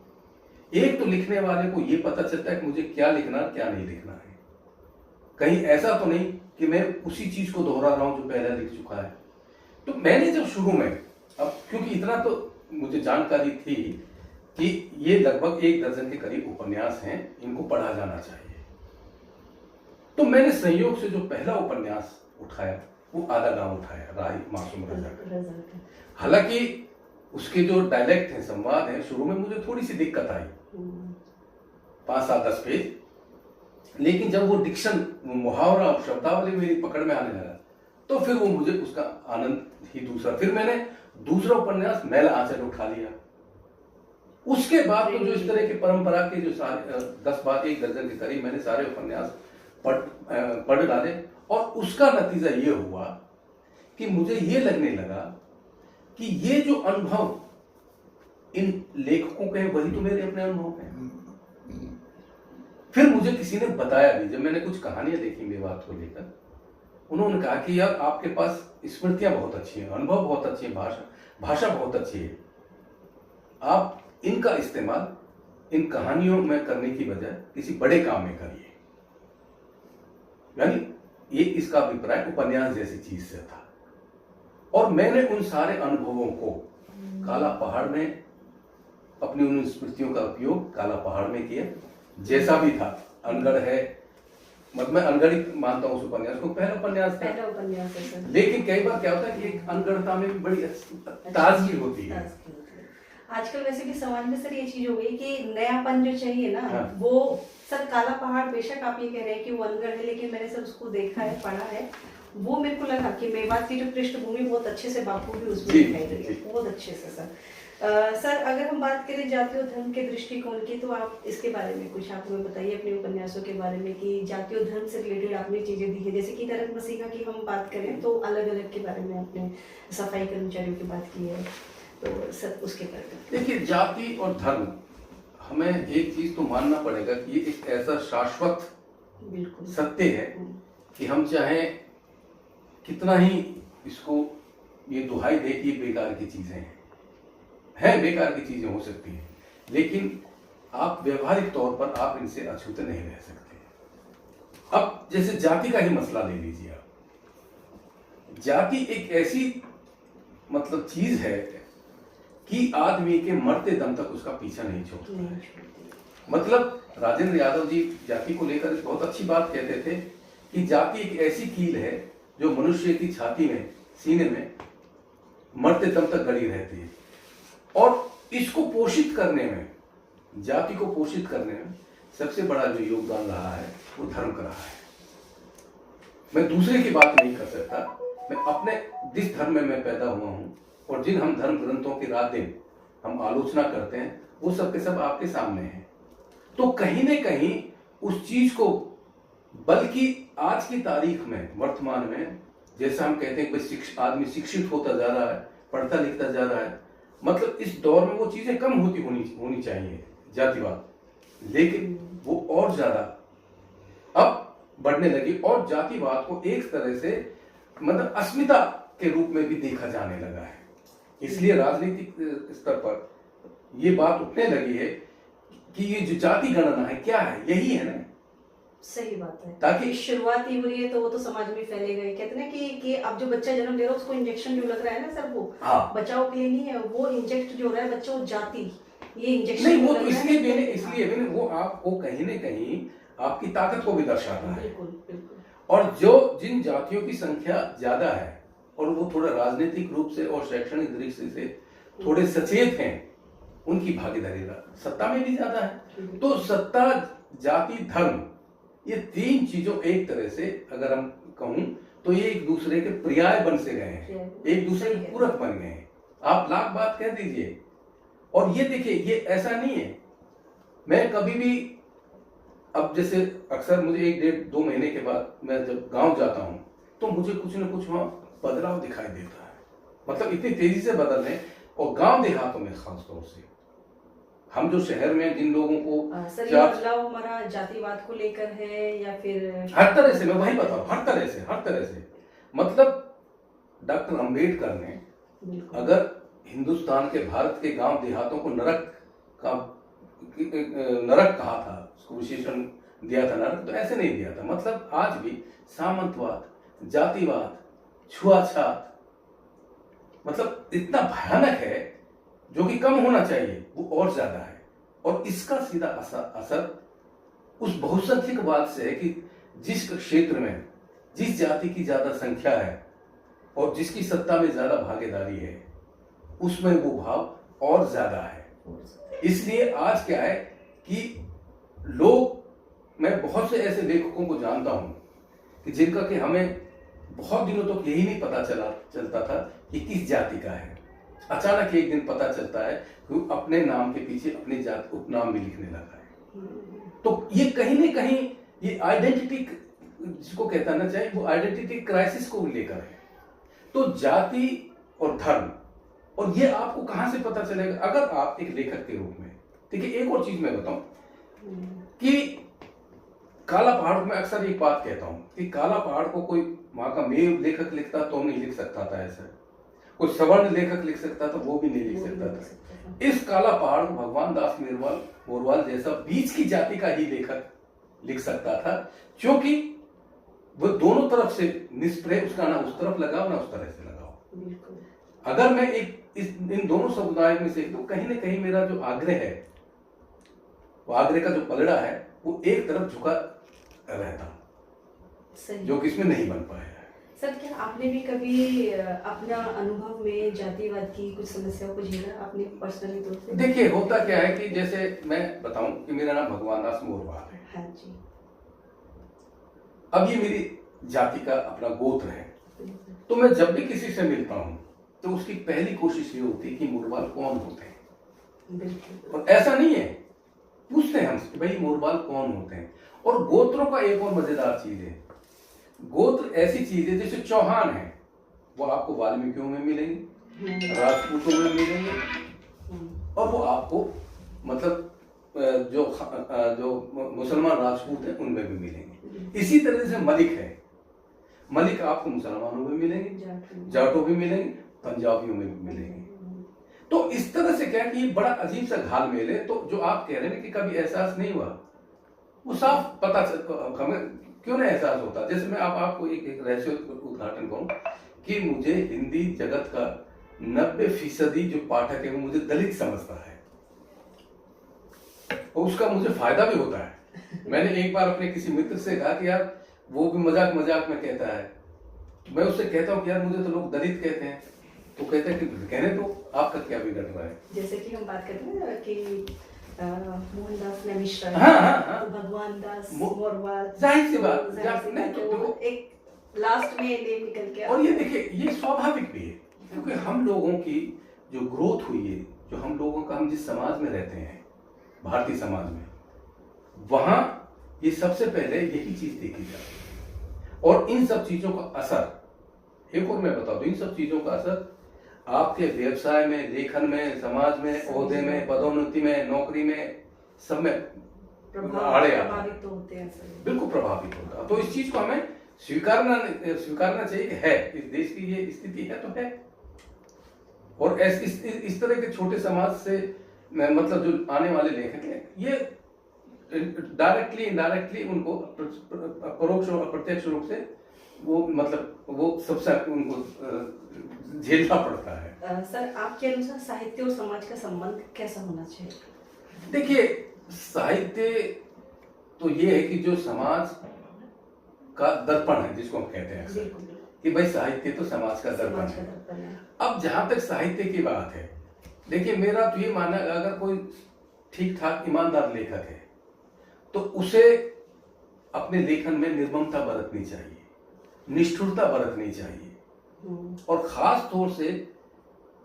एक तो लिखने वाले को ये पता चलता है कि मुझे क्या लिखना क्या नहीं लिखना है। कहीं ऐसा तो नहीं कि मैं उसी चीज को दोहरा रहा हूं जो पहले लिख चुका है। तो मैंने जब शुरू में, अब क्योंकि इतना तो मुझे जानकारी थी कि ये लगभग 1 दर्जन के करीब उपन्यास हैं, इनको पढ़ा जाना चाहिए, तो मैंने संयोग से जो पहला उपन्यास उठाया वो आधा गांव उठाया, राही मासूम रजा का। हालांकि उसके जो डायलेक्ट हैं, संवाद हैं, शुरू में मुझे थोड़ी सी दिक्कत आई, 5, 7, 10 पेज, लेकिन जब वो डिक्शन, मुहावरा और शब्दावली मेरी पकड़ में आने लगा, तो फिर वो मुझे उसका आनंद ही दूसरा। फिर मैंने दूसरा उपन्यास मैला आंचल उठा लिया। उसके बाद तो जो इस तरह की परंपरा के जो सारे 1 दर्जन के करीब मैंने सारे उपन्यास पढ़ डाले, और उसका नतीजा ये हुआ कि मुझे ये लगने लगा कि ये जो अनुभव इन लेखकों के हैं, वही तो मेरे अपने अनुभव हैं। फिर मुझे किसी ने बताया भी, जब मैंने कुछ कहानियां देखी मेवात को लेकर, उन्होंने कहा कि यार आपके पास स्मृतियां बहुत अच्छी हैं, अनुभव बहुत अच्छी है, भाषा बहुत अच्छी है, आप इनका इस्तेमाल इन कहानियों में करने की बजाय किसी बड़े काम में करिए। यानी ये इसका अभिप्राय उपन्यास जैसी चीज से था। और मैंने उन सारे अनुभवों को काला पहाड़ में, अपनी उन स्मृतियों का उपयोग काला पहाड़ में किया, जैसा भी था। अनगढ़ है, मतलब मैं अनगढ़ ही मानता हूँ उस उपन्यास को, पहला उपन्यास था। लेकिन कई बार क्या होता है कि एक अनगढ़ता में भी बड़ी ताजगी होती है। आजकल वैसे भी समाज में सर ये चीज हो गई कि नयापन जो चाहिए ना, हाँ। वो सर काला पहाड़, बेशक आप ये कह रहे हैं कि वो अनगढ़ है, लेकिन मैंने सर उसको देखा है, पढ़ा है, वो मेरे को लगा कि मेवात की जो पृष्ठभूमि बहुत अच्छे से बापू भी उसमें दिखाई दे रही है, बहुत अच्छे से सर। सर अगर हम बात करें जातीय धर्म के दृष्टिकोण की, तो आप इसके बारे में कुछ आप हमें बताइए अपने उपन्यासों के बारे में कि जातीय धर्म से रिलेटेड आपने चीजें दी है। जैसे कि तरक मसीहा की हम बात करें तो अलग अलग के बारे में आपने सफाई कर्मचारियों की बात की है, तो सर उसके बारे में देखिए, जाति और धर्म, हमें एक चीज तो मानना पड़ेगा कि ये एक ऐसा शाश्वत सत्य है कि हम चाहे कितना ही इसको ये दुहाई दे कि बेकार की चीजें हैं, बेकार की चीजें हो सकती हैं, लेकिन आप व्यवहारिक तौर पर आप इनसे अछूते नहीं रह सकते। अब जैसे जाति का ही मसला ले लीजिए आप। जाति एक ऐसी मतलब चीज है कि आदमी के मरते दम तक उसका पीछा नहीं छोड़ता है। मतलब राजेंद्र यादव जी जाति को लेकर बहुत अच्छी बात कहते थे कि जाति एक ऐसी कील है जो मनुष्य की छाती में, सीने में मरते दम तक गड़ी रहती है, और इसको पोषित करने में, जाति को पोषित करने में सबसे बड़ा जो योगदान रहा है वो धर्म का रहा है। मैं दूसरे की बात नहीं कर सकता, मैं अपने जिस धर्म में मैं पैदा हुआ हूं और जिन हम धर्म ग्रंथों की रात दिन हम आलोचना करते हैं, वो सब के सब आपके सामने हैं। तो कहीं न कहीं उस चीज को, बल्कि आज की तारीख में, वर्तमान में, जैसा हम कहते हैं कि आदमी शिक्षित होता जा रहा है, पढ़ता लिखता जा रहा है, मतलब इस दौर में वो चीजें कम होनी चाहिए जातिवाद, लेकिन वो और ज्यादा अब बढ़ने लगी, और जातिवाद को एक तरह से मतलब अस्मिता के रूप में भी देखा जाने लगा है। इसलिए राजनीतिक स्तर पर ये बात उठने लगी है कि ये जो जाति गणना है क्या है, यही है ना। सही बात है, ताकि शुरुआत ही हो रही है तो वो तो समाज में फैलेगा। कहते हैं कि अब जो बच्चा जन्म ले रहा है उसको इंजेक्शन जो लग रहा है ना सर, वो हाँ, बचाव के लिए नहीं है, वो इंजेक्ट जो हो रहा है बच्चों जाति, ये इंजेक्शन नहीं, वो तो इसलिए वो आपको कहीं न कहीं आपकी ताकत को भी दर्शाता है। बिल्कुल बिल्कुल। और जो जिन जातियों की संख्या ज्यादा है और वो थोड़ा राजनीतिक रूप से और शैक्षणिक दृष्टि से थोड़े सचेत हैं, उनकी भागीदारी सत्ता में भी ज्यादा है। तो सत्ता, जाति, धर्म, ये तीन चीजों एक तरह से अगर हम कहूं तो ये एक दूसरे के पर्याय बन से गए हैं, एक दूसरे के पूरक बन गए हैं। आप लाख बात कह दीजिए, और ये देखिए, ये ऐसा नहीं है। मैं कभी भी, अब जैसे अक्सर मुझे 1-1.5-2 महीने के बाद मैं जब गांव जाता हूं तो मुझे कुछ न कुछ वहां बदलाव दिखाई देता है। मतलब इतनी तेजी से बदल रहे हैं। और गांव देहातों में खासतौर से, हम जो शहर में जिन लोगों को सर, ये बदलाव हमारा जातिवाद को लेकर है या फिर हर तरह से, मैं वही बताऊं, हर तरह से मतलब डॉक्टर अंबेडकर ने अगर हिंदुस्तान के, भारत के गांव देहातों को नरक कहा था, उसको विशेषण दिया था नरक, तो ऐसे नहीं दिया था। मतलब आज भी सामंतवाद, जातिवाद, छुआछात, मतलब इतना भयानक है, जो कि कम होना चाहिए वो और ज्यादा है। और इसका सीधा असर उस बहुसंख्यकवाद से है कि जिस क्षेत्र में जिस जाति की ज्यादा संख्या है और जिसकी सत्ता में ज्यादा भागीदारी है, उसमें वो भाव और ज्यादा है। इसलिए आज क्या है कि लोग, मैं बहुत से ऐसे लेखकों को जानता हूं कि जिनका कि हमें बहुत दिनों तक तो यही नहीं पता चलता था कि किस जाति का है। अचानक एक दिन पता चलता है कि वो अपने नाम के पीछे अपनी जाति उपनाम भी लिखने लगा है। तो ये कहीं न कहीं ये आइडेंटिटी, जिसको कहता ना चाहिए, वो आइडेंटिटी क्राइसिस को लेकर है। तो जाति और धर्म, और ये आपको कहां से पता चलेगा? अगर आप एक लेखक के रूप में, देखिए एक और चीज मैं बताऊं कि काला पहाड़, में अक्सर एक बात कहता हूं कि काला पहाड़ को कोई वहां का मेव लेखक लिखता तो नहीं लिख सकता था ऐसा, कोई सवर्ण लेखक लिख सकता था, वो भी नहीं लिख सकता था। इस काला पहाड़ को भगवान दास मोरवाल जैसा बीच की जाति का ही लेखक लिख सकता था, क्योंकि वो दोनों तरफ से निष्प्रय, उसका ना उस तरफ लगाओ ना उस तरह से लगाओ। अगर मैं इन दोनों समुदाय में से, तो कहीं ना कहीं मेरा जो आग्रह है, वो आग्रह का जो पलड़ा है, वो एक तरफ झुका रहता, जो कि इसमें नहीं बन पाया है। सर, क्या आपने भी कभी अपना अनुभव में जातिवाद की कुछ समस्याओं को झेला आपने पर्सनली तौर पे? देखिए, होता क्या है कि जैसे मैं बताऊं कि मेरा नाम भगवान दास मोरवाल है। हाँ जी। अब ये मेरी जाति का अपना गोत्र है, तो मैं जब भी किसी से मिलता हूं तो उसकी पहली कोशिश ये होती है कि मोरवाल कौन होते हैं। और ऐसा नहीं है, पूछते हैं हमसे भाई मोरवाल कौन होते हैं। और गोत्रों का एक और मजेदार चीज है, गोत्र ऐसी चीज है, जैसे चौहान है, वो आपको वाल्मीकियों में मिलेंगे, राजपूतों में मिलेंगे, और वो आपको मतलब जो मुसलमान राजपूत है उनमें भी मिलेंगे। इसी तरह से मलिक है, मलिक आपको मुसलमानों में मिलेंगे, जाटों भी मिलेंगे, पंजाबियों में भी मिलेंगे। तो इस तरह से क्या कि ये बड़ा अजीब सा घालमेल है। तो जो आप कह रहे हैं कि कभी एहसास नहीं हुआ, वो साफ पता हमें क्यों नहीं एहसास होता। जैसे मैं आपको एक रहस्य उद्घाटन करूं कि मुझे हिंदी जगत का 90% जो पाठक है वो मुझे दलित समझता है, और उसका मुझे फायदा भी होता है। मैंने एक बार अपने किसी मित्र से कहा कि यार, वो भी मजाक में कहता है, मैं उससे कहता हूँ कि यार मुझे तो लोग दलित कहते हैं, तो कहते हैं कि कहने तो आपका क्या बिगड़ रहा है। जैसे कि हम बात करते हैं कि मोहनदास ने मिश्रा, हाँ। तो भगवान दास मोरवाल, जाहिर सी बात, नहीं तो एक लास्ट में नेम निकल के। और ये देखिए, ये स्वाभाविक भी है, क्योंकि हम लोगों की जो ग्रोथ हुई है, जो हम लोगों का, हम जिस समाज में रहते हैं, भारतीय समाज में, वहां ये सबसे पहले यही चीज देखी जाती है। और इन सब चीजों का असर, एक और मैं बता दूं, इन सब चीजों का असर आपके व्यवसाय में, लेखन में, समाज में, ओहदे में, पदोन्नति में, नौकरी में, सब में प्रभावित होते हैं। बिल्कुल प्रभावित होता है। तो इस चीज को हमें स्वीकारना चाहिए कि है, इस देश की ये स्थिति है तो है। और इस तरह के छोटे समाज से मतलब जो आने वाले लेखक हैं, ये डायरेक्टली इनडायरेक्टली उनको परोक्ष और अप्रत्यक्ष रूप से वो मतलब वो सबसे उनको झेलना पड़ता है। सर, आपके अनुसार साहित्य और समाज का संबंध कैसा होना चाहिए? देखिए, साहित्य तो ये है कि जो समाज का दर्पण है, जिसको हम कहते हैं कि भाई साहित्य तो समाज का दर्पण है। अब जहां तक साहित्य की बात है, देखिए मेरा तो ये मानना है, अगर कोई ठीक ठाक ईमानदार लेखक है तो उसे अपने लेखन में निर्ममता बरतनी चाहिए, निष्ठुरता बरतनी चाहिए। और खास तौर से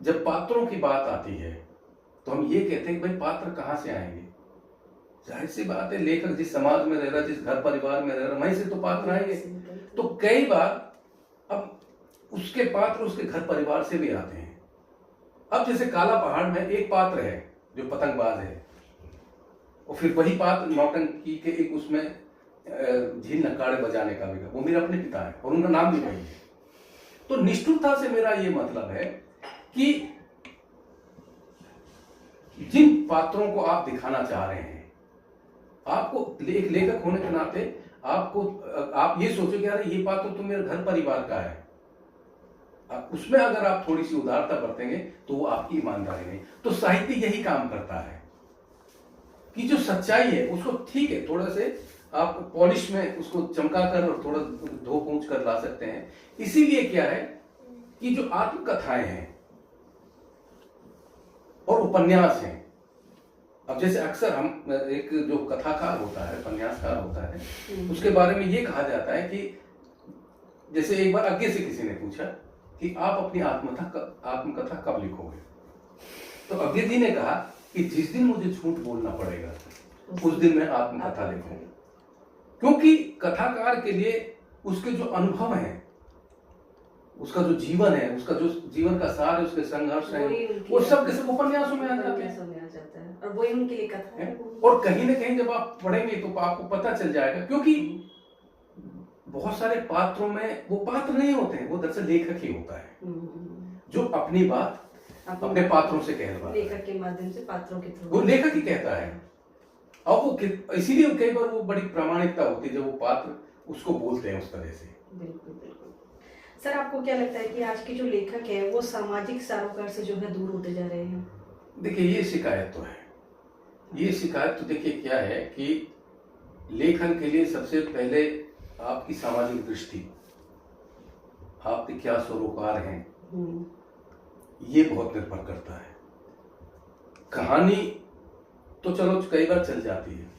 जब पात्रों की बात आती है तो हम ये कहते हैं कि भाई पात्र कहाँ से आएंगे। जाहिर सी बात है, लेखक जिस समाज में रह रहा, जिस घर परिवार में रह रहा, वहीं से तो पात्र आएंगे। तो कई बार अब उसके पात्र उसके घर परिवार से भी आते हैं। अब जैसे काला पहाड़ में एक पात्र है जो पतंगबाज है, और फिर वही पात्र नौटंकी के एक उसमें झील नक्काड़े बजाने का भी, वो मेरे अपने पिता है और उनका नाम भी वही है। तो निष्ठुरता से मेरा ये मतलब है कि जिन पात्रों को आप दिखाना चाह रहे हैं, आपको एक लेखक होने के नाते आपको आप ये सोचो कि यार ये पात्र तो मेरे घर परिवार का है, उसमें अगर आप थोड़ी सी उदारता बरतेंगे तो वो आपकी ईमानदारी नहीं। तो साहित्य यही काम करता है कि जो सच्चाई है उसको ठीक है थोड़ा से आप पॉलिश में उसको चमका कर और थोड़ा धो पूंछ कर ला सकते हैं। इसीलिए क्या है कि जो आत्मकथाएं हैं और उपन्यास हैं, अब जैसे अक्सर हम एक जो कथाकार होता है, उपन्यासकार होता है, उसके बारे में ये कहा जाता है कि जैसे एक बार आगे से किसी ने पूछा कि आप अपनी आत्मकथा कब लिखोगे, तो अज्ञे जी ने कहा कि जिस दिन मुझे झूठ बोलना पड़ेगा उस दिन मैं आत्मकथा लिखूंगा। क्योंकि कथाकार के लिए उसके जो अनुभव हैं, उसका जो जीवन है, उसका जो जीवन का सार है, उसके संघर्ष है, वो सब के सब उपन्यासों में आ जाते हैं और वही उनके लिए कथा है। और कहीं ना कहीं जब आप पढ़ेंगे तो आपको पता चल जाएगा, क्योंकि बहुत सारे पात्रों में वो पात्र नहीं होते हैं, वो दरअसल लेखक ही होता है जो अपनी बात अपने पात्रों से कहता है, लेखक के माध्यम से पात्रों के थ्रू वो लेखक ही कहता है। और वो इसीलिए कई बार वो बड़ी प्रामाणिकता होती है जब वो पात्र उसको बोलते हैं उस तरह से। बिल्कुल बिल्कुल। सर आपको क्या लगता है कि आज के जो लेखक है वो सामाजिक सरोकार से जो है दूर होते जा रहे हैं? देखिए ये शिकायत तो है, ये शिकायत तो देखिए क्या है कि लेखन के लिए सबसे पहले आपकी सामाजिक दृष्टि, आपके क्या सरोकार हैं, ये बहुत निर्भर करता है। कहानी तो चलो कई बार चल जाती है,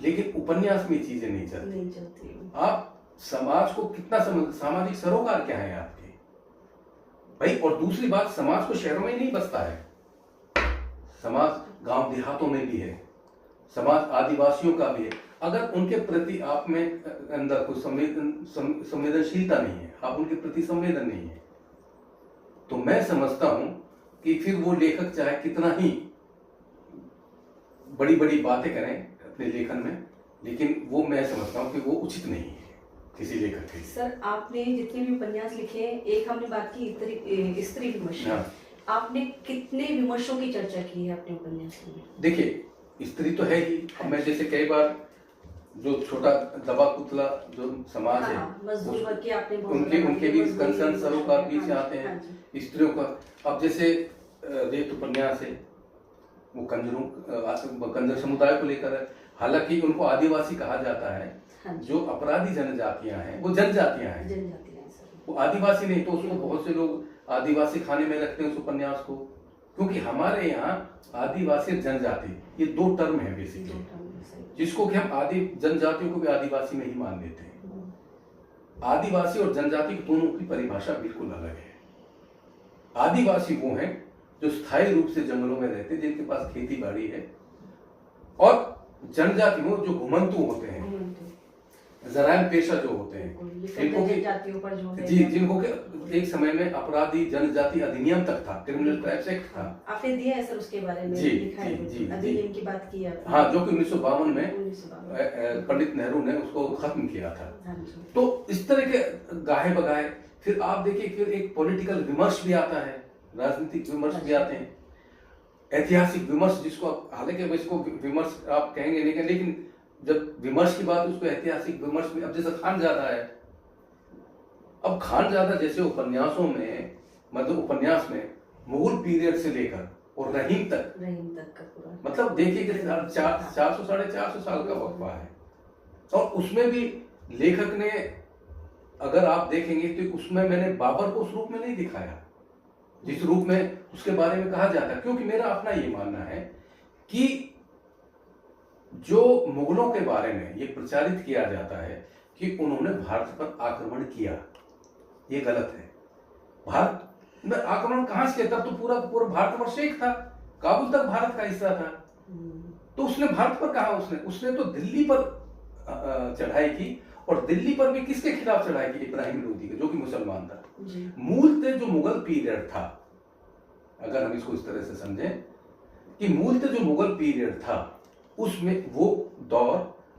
लेकिन उपन्यास में चीजें नहीं चलती। आप समाज को कितना सामाजिक सरोकार क्या है आपके भाई। और दूसरी बात, समाज को शहरों में नहीं बसता है, समाज गांव देहातों में भी है, समाज आदिवासियों का भी है। अगर उनके प्रति आप में अंदर कोई संवेदनशीलता नहीं है, आप उनके प्रति संवेदन नहीं है, तो मैं समझता हूं कि फिर वो लेखक चाहे कितना ही बड़ी बड़ी बातें करें अपने लेखन में, लेकिन वो मैं समझता हूं कि वो उचित नहीं है किसी लेखक के। सर आपने जितने भी उपन्यास लिखे हैं, एक हमने बात की स्त्री विमर्श, आपने कितने विमर्शों की चर्चा की है अपने उपन्यास में? देखिए स्त्री तो है ही, मैं जैसे कई बार जो छोटा दबा कुतला जो समाज है, मजदूर वर्ग की आपने उनके भी कंसर्न सरोकार पीछे आते हैं स्त्रियों का। अब जैसे रेत उपन्यास है, वो कंजर समुदाय को लेकर है। हालांकि उनको आदिवासी कहा जाता है, जो अपराधी जनजातियां हैं वो जनजातियां हैं, वो आदिवासी नहीं। तो उसको बहुत से लोग आदिवासी खाने में रखते हैं उस उपन्यास को, क्योंकि हमारे यहाँ आदिवासी जनजाति ये दो टर्म है बेसिकली, जिसको कि हम आदि जनजातियों को भी आदिवासी में ही मान लेते हैं। आदिवासी और जनजाति दोनों की परिभाषा बिल्कुल अलग है। आदिवासी वो हैं जो स्थायी रूप से जंगलों में रहते हैं, जिनके पास खेती बाड़ी है, और जनजाति वो जो घुमंतु होते हैं, जराइम पेशा जो होते हैं, जिनको के एक समय में अपराधी जनजाति अधिनियम तक था, क्रिमिनल ट्राइब्स एक्ट था। आपने दिया है सर उसके बारे में? जी अधिनियम की बात की है। हाँ, जो कि 1952 में पंडित नेहरू ने उसको खत्म किया था। तो इस तरह के गाहे बगाहे, फिर आप देखिए फिर एक पॉलिटिकल विमर्श भी आता है, राजनीतिक विमर्श भी आते हैं, ऐतिहासिक विमर्श, जिसको हालांकि इसको विमर्श आप कहेंगे नहीं, लेकिन जब विमर्श की बात, उसको ऐतिहासिक विमर्श भी। अब जैसे खानजादा है, अब खानजादा जैसे उपन्यासों में, मतलब उपन्यास में मुगल पीरियड से लेकर और रहीम तक का पूरा, मतलब देखिए कि 400 साढ़े 400 साल का वक्फा है। और उसमें भी लेखक ने, अगर आप देखेंगे तो उसमें मैंने बाबर को उस रूप में नहीं दिखाया, जिस रूप में उसके बारे में कहा जाता है। क्योंकि मेरा अपना ये मानना है कि जो मुगलों के बारे में ये प्रचारित किया जाता है कि उन्होंने भारत पर आक्रमण किया, ये गलत है। भारत में आक्रमण कहां से किया? तब तो पूरा पूरा भारतवर्ष एक था, काबुल तक भारत का हिस्सा था। तो उसने भारत पर कहा, उसने तो दिल्ली पर चढ़ाई की, और दिल्ली पर भी किसके खिलाफ चढ़ाई की? इब्राहिम लोदी के, जो कि मुसलमान था। मूलतः जो मुगल पीरियड था, अगर हम इसको इस तरह से समझें कि मूलतः जो मुगल पीरियड था, उसमें वो दौर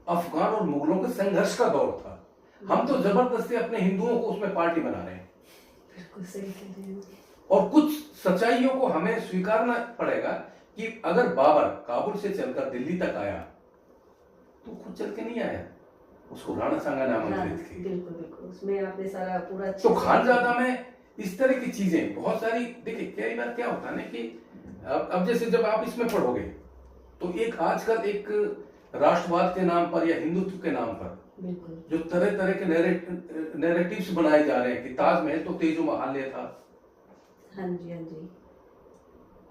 अफगान और मुगलों के संघर्ष का दौर था। हम तो जबरदस्ती अपने हिंदुओं को उसमें पार्टी बना रहे हैं। बिल्कुल सही कह रहे हैं। और कुछ सच्चाइयों को हमें स्वीकारना पड़ेगा कि अगर बाबर काबुल से चलकर दिल्ली तक आया तो खुद चल के नहीं आया, उसको राणा सांगा ने आमंत्रित की। बिल्कुल बिल्कुल, उसमें आपने सारा पूरा तो खानजादा में इस तरह की चीजें बहुत सारी। देखिए कई बार क्या होता है ना कि अब जैसे जब आप इसमें पढ़ोगे तो एक आजकल एक राष्ट्रवाद के नाम पर या हिंदुत्व के नाम पर जो तरह तरह के नैरेटिव्स बनाए जा रहे हैं कि ताजमहल तो तेजो महाल्य था, हाँ जी हाँ जी,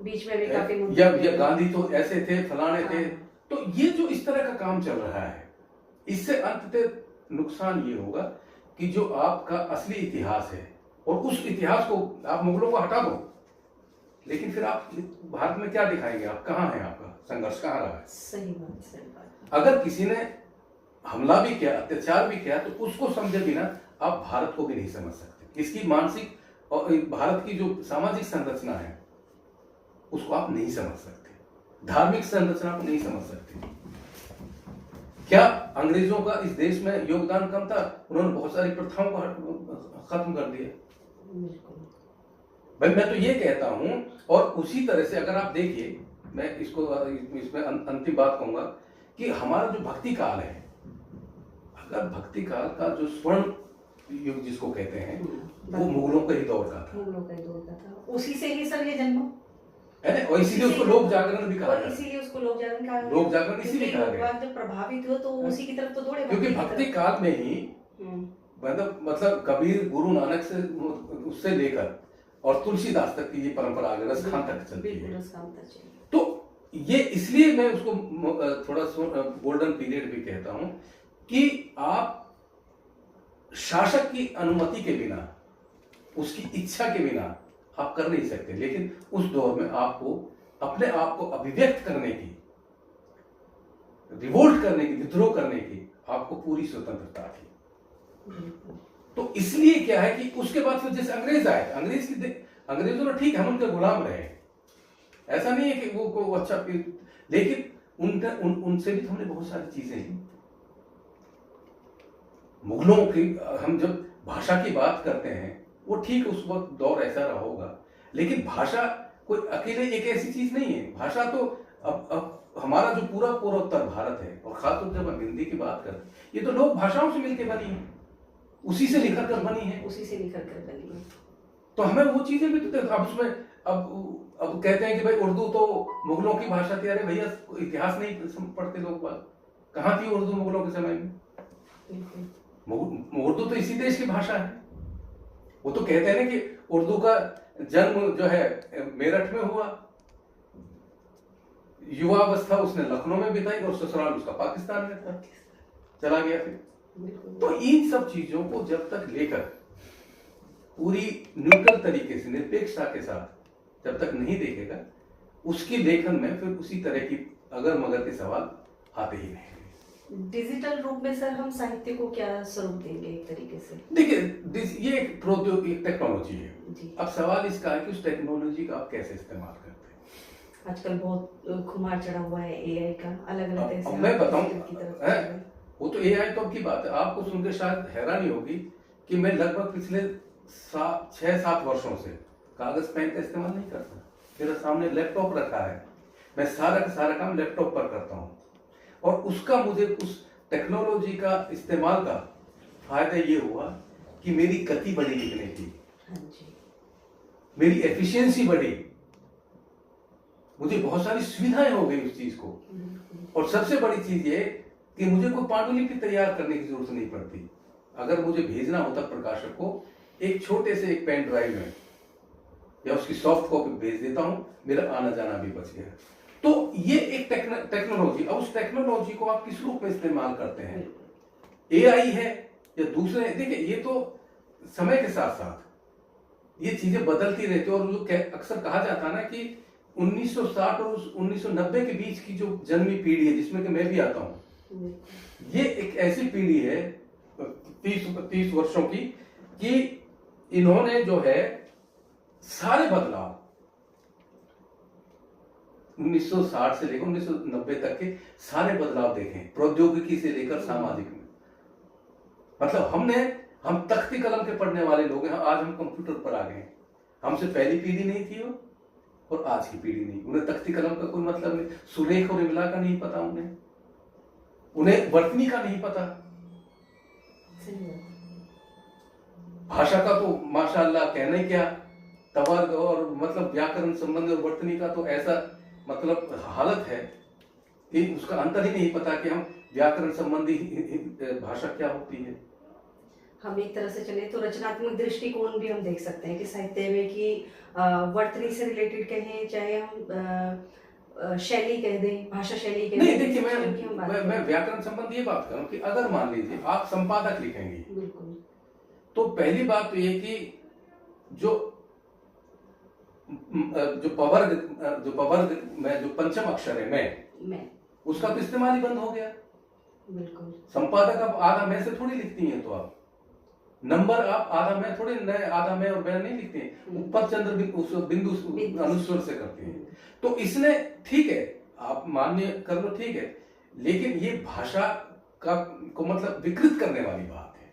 बीच में भी काफी या गांधी तो ऐसे थे, फलाने थे। तो ये जो इस तरह का काम चल रहा है, इससे अंततः नुकसान ये होगा कि जो आपका असली इतिहास है, और उस इतिहास को आप मुगलों को हटा दो, लेकिन फिर आप भारत में क्या दिखाएंगे? आप कहाँ हैं? आपका संघर्ष कहाँ रहा है? सही बात, सही बात। अगर किसी ने हमला भी किया, अत्याचार भी किया, तो उसको समझे बिना आप भारत को भी नहीं समझ सकते। इसकी मानसिक और भारत की जो सामाजिक संरचना है उसको आप नहीं समझ सकते, धार्मिक संरचना को नहीं समझ सकते। क्या अंग्रेजों का इस देश में योगदान कम था? उन्होंने बहुत सारी प्रथाओं को खत्म कर दिया। भाई मैं तो ये कहता हूं, और उसी तरह से अगर आप देखिए, मैं इसको इसमें अंतिम बात कहूंगा कि हमारा जो भक्ति काल है, अगर भक्ति काल का जो स्वर्ण युग जिसको कहते हैं, वो मुगलों के ही दौर का था। मुगलों का ही दौर का था, उसी से ही सर ये जन्म है ना, और इसीलिए उसको लोक जागरण भी कहा जाता है। इसीलिए उसको लोक जागरण कहा गया। लोक जागरण इसीलिए कहा गया, जब प्रभावित हो तो उसी की तरफ तो दौड़े, क्योंकि भक्ति काल में ही मतलब कबीर, गुरु नानक से उससे लेकर और तुलसीदास तक की ये परंपरा आगे रसखान तक चलती है। तो ये इसलिए मैं उसको थोड़ा गोल्डन पीरियड भी कहता हूं कि आप शासक की अनुमति के बिना, उसकी इच्छा के बिना आप कर नहीं सकते। लेकिन उस दौर में आपको अपने आप को अभिव्यक्त करने की, रिवोल्ट करने की, विद्रोह करने की आपको पूरी स्वतंत्रता थी। तो इसलिए क्या है कि उसके बाद फिर जैसे अंग्रेज आए, अंग्रेजों ने ठीक हम उनके गुलाम रहे, ऐसा नहीं है कि वो अच्छा, लेकिन उनसे भी तो हमने बहुत सारी चीजें, मुगलों की, हम जब भाषा की बात करते हैं, वो ठीक उस वक्त दौर ऐसा रहा होगा, लेकिन भाषा कोई अकेले एक ऐसी चीज नहीं है। भाषा तो अब हमारा जो पूरा पूर्वोत्तर भारत है, और खासतौर से जब हम हिंदी की बात करते हैं, ये तो लोक भाषाओं से मिलकर बनी है, उसी से निखर कर बनी है, उसी से निखर कर बनी है। तो हमें वो चीजें भी तो अब उसमें अब कहते हैं कि भाई उर्दू तो मुगलों की भाषा थी। अरे भैया, इतिहास नहीं पढ़ते लोग, बात कहाँ थी उर्दू मुगलों के समय में? उर्दू तो इसी देश की भाषा है। वो तो कहते हैं ना कि उर्दू का जन्म जो है मेरठ में हुआ, युवावस्था उसने लखनऊ में बिताई, और ससुराल उसका पाकिस्तान में था, चला गया फिर। तो इन सब चीजों को जब तक लेकर पूरी न्यूट्रल तरीके से, निरपेक्षता के साथ जब तक नहीं देखेगा, उसकी लेखन में फिर उसी तरह की अगर मगर के सवाल आते ही नहीं। डिजिटल रूप में सर हम साहित्य को क्या स्वरूप देंगे एक तरीके से? देखिए, ये एक प्रौद्योगिकी, टेक्नोलॉजी है। अब सवाल इसका है कि उस टेक्नोलॉजी का आप कैसे इस्तेमाल करते हैं। आजकल बहुत खुमार चढ़ा हुआ है एआई का, अलग अलग तरह से। मैं बताऊं, वो तो एआई तो अब की बात है। आपको सुनकर शायद हैरानी होगी कि मैं लगभग पिछले 6-7 वर्षों से कागज पेन का इस्तेमाल नहीं करता। मेरे सामने लैपटॉप रखा है, मैं सारा का सारा काम लैपटॉप पर करता हूँ, और उसका मुझे उस टेक्नोलॉजी का इस्तेमाल का फायदा ये हुआ कि मेरी गति बढ़ी लिखने की, मेरी एफिशिएंसी बढ़ी, मुझे बहुत सारी सुविधाएं हो गई उस चीज को। और सबसे बड़ी चीज ये कि मुझे कोई पांडुलिपि तैयार करने की जरूरत नहीं पड़ती। अगर मुझे भेजना होता प्रकाशक को, एक छोटे से एक पेन ड्राइव में या उसकी सॉफ्ट कॉपी भेज देता हूँ, मेरा आना जाना भी बच गया। तो ये एक टेक्नोलॉजी, अब उस टेक्नोलॉजी को आप किस रूप में इस्तेमाल करते हैं, एआई है या दूसरे, देखिए ये तो समय के साथ साथ ये चीजें बदलती रहती है। और जो अक्सर कहा जाता है ना कि 1960 और 1990 के बीच की जो जन्मी पीढ़ी है, जिसमें कि मैं भी आता हूं, ये एक ऐसी पीढ़ी है 30 वर्षों की कि इन्होंने जो है सारे बदलाव 1960 से लेकर 1990 तक के सारे बदलाव देखे, प्रौद्योगिकी से लेकर सामाजिक में। मतलब हम तख्ती कलम के पढ़ने वाले लोग हैं, आज हम कंप्यूटर पर आ गए हैं। हमसे पहली पीढ़ी नहीं थी वो, और आज की पीढ़ी नहीं, उन्हें तख्ती कलम का कोई मतलब नहीं, सुरेख और इमला का नहीं पता, उन्हें वर्तनी का नहीं पता। भाषा का तो माशाअल्लाह कहना ही क्या, तवर्ग और मतलब व्याकरण संबंधी और वर्तनी का तो ऐसा मतलब हालत है कि उसका अंतर ही नहीं पता कि हम व्याकरण संबंधी भाषा क्या होती है। हम एक तरह से चले तो रचनात्मक दृष्टिकोण भी हम देख सकते हैं कि साहित्य में कि वर्तनी से रिलेटेड कहें, चाहे हम शैली कह दें, भाषा शैली कह दें। नहीं देखिए, मैं व्याकरण संबंधी ये बात करूं कि अगर मान लीजिए आप संपादक लिखेंगे, बिल्कुल, तो पहली बात तो ये कि जो पवर्ग में जो पंचम अक्षर है मैं उसका तो इस्तेमाल ही बंद हो गया। बिल्कुल, संपादक अब आधा मैं से थोड़ी लिखती हैं, तो आप नंबर आप आधा मैं थोड़े नए आधा मैं और मैं नहीं लिखते हैं, ऊपर चंद्र बिंदु अनुस्वर से करते हैं। तो इसने ठीक है, आप मान्य कर लो, ठीक है, लेकिन ये भाषा का को मतलब विकृत करने वाली बात है।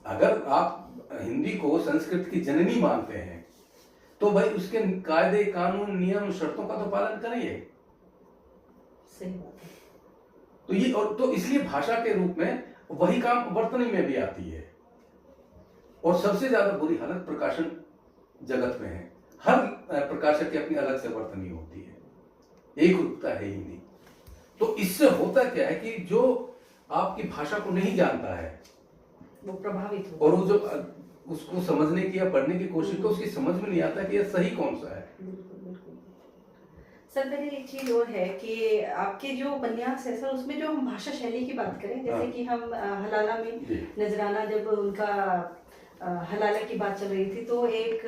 अगर आप हिंदी को संस्कृत की जननी मानते हैं, तो भाई उसके कायदे कानून नियम शर्तों का तो पालन करिए। सही बात है। तो ये और तो इसलिए भाषा के रूप में वही काम वर्तनी में भी आती है। और सबसे ज्यादा बुरी हालत प्रकाशन जगत में है। हर प्रकाशक की अपनी अलग से वर्तनी होती है, एक रूपता है ही नहीं। तो इससे होता क्या है कि जो आपकी भाषा को नहीं जानता है वो प्रभावित हो, और वो जो उसको समझने की या पढ़ने की कोशिश, तो उसकी समझ में नहीं आता कि यह सही कौन सा है। सर मेरी एक चीज और है कि आपके जो उपन्यास है सर, उसमें जो हम भाषा शैली की बात करें, जैसे कि हम हलाला में नजराना, जब उनका हलाला की बात चल रही थी, तो एक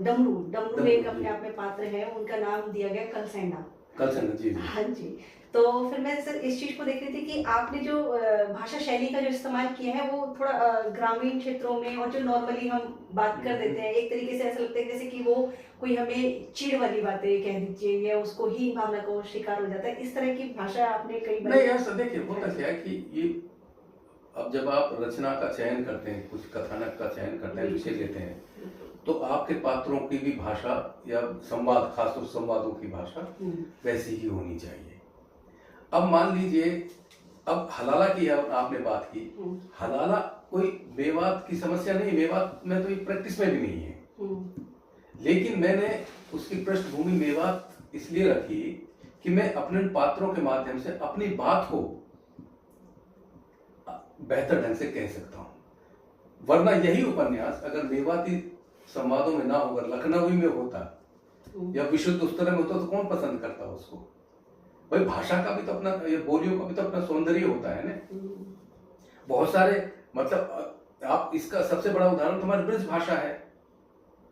डमरू एक अपने आप में पात्र है, उनका नाम दिया गया कलसेंडा। जी। हाँ जी। तो फिर मैं सर इस चीज को देख रही थी कि आपने जो भाषा शैली का जो इस्तेमाल किया है, वो थोड़ा ग्रामीण क्षेत्रों में, और जो नॉर्मली हम बात कर देते हैं, एक तरीके से ऐसा लगता है जैसे कि वो कोई हमें चिढ़ वाली बातें कह दीजिए, या उसको ही भावना को शिकार हो जाता है, इस तरह की भाषा आपने कई बार। नहीं ऐसा देखिए, होता क्या है कि ये अब जब आप रचना का चयन करते हैं, कुछ कथानक का चयन करते हैं, विषय लेते हैं, तो आपके पात्रों की भी भाषा या संवाद, खासतौर संवादों की भाषा वैसी ही होनी चाहिए। अब मान लीजिए, अब हलाला की आपने बात की, हलाला कोई मेवात की समस्या नहीं, मेवात में तो ये प्रैक्टिस में भी नहीं है, लेकिन मैंने उसकी पृष्ठभूमि मेवात इसलिए रखी कि मैं अपने पात्रों के माध्यम से अपनी बात को बेहतर ढंग से कह सकता हूं। वरना यही उपन्यास अगर मेवाती संवादों में ना होकर लखनऊ में होता या विशुद्ध उस तरह में होता, तो कौन पसंद करता उसको। भाई भाषा का भी तो अपना, ये बोलियों का भी तो अपना सौंदर्य होता है ना। बहुत सारे मतलब आप इसका सबसे बड़ा उदाहरण तुम्हारी ब्रज भाषा है।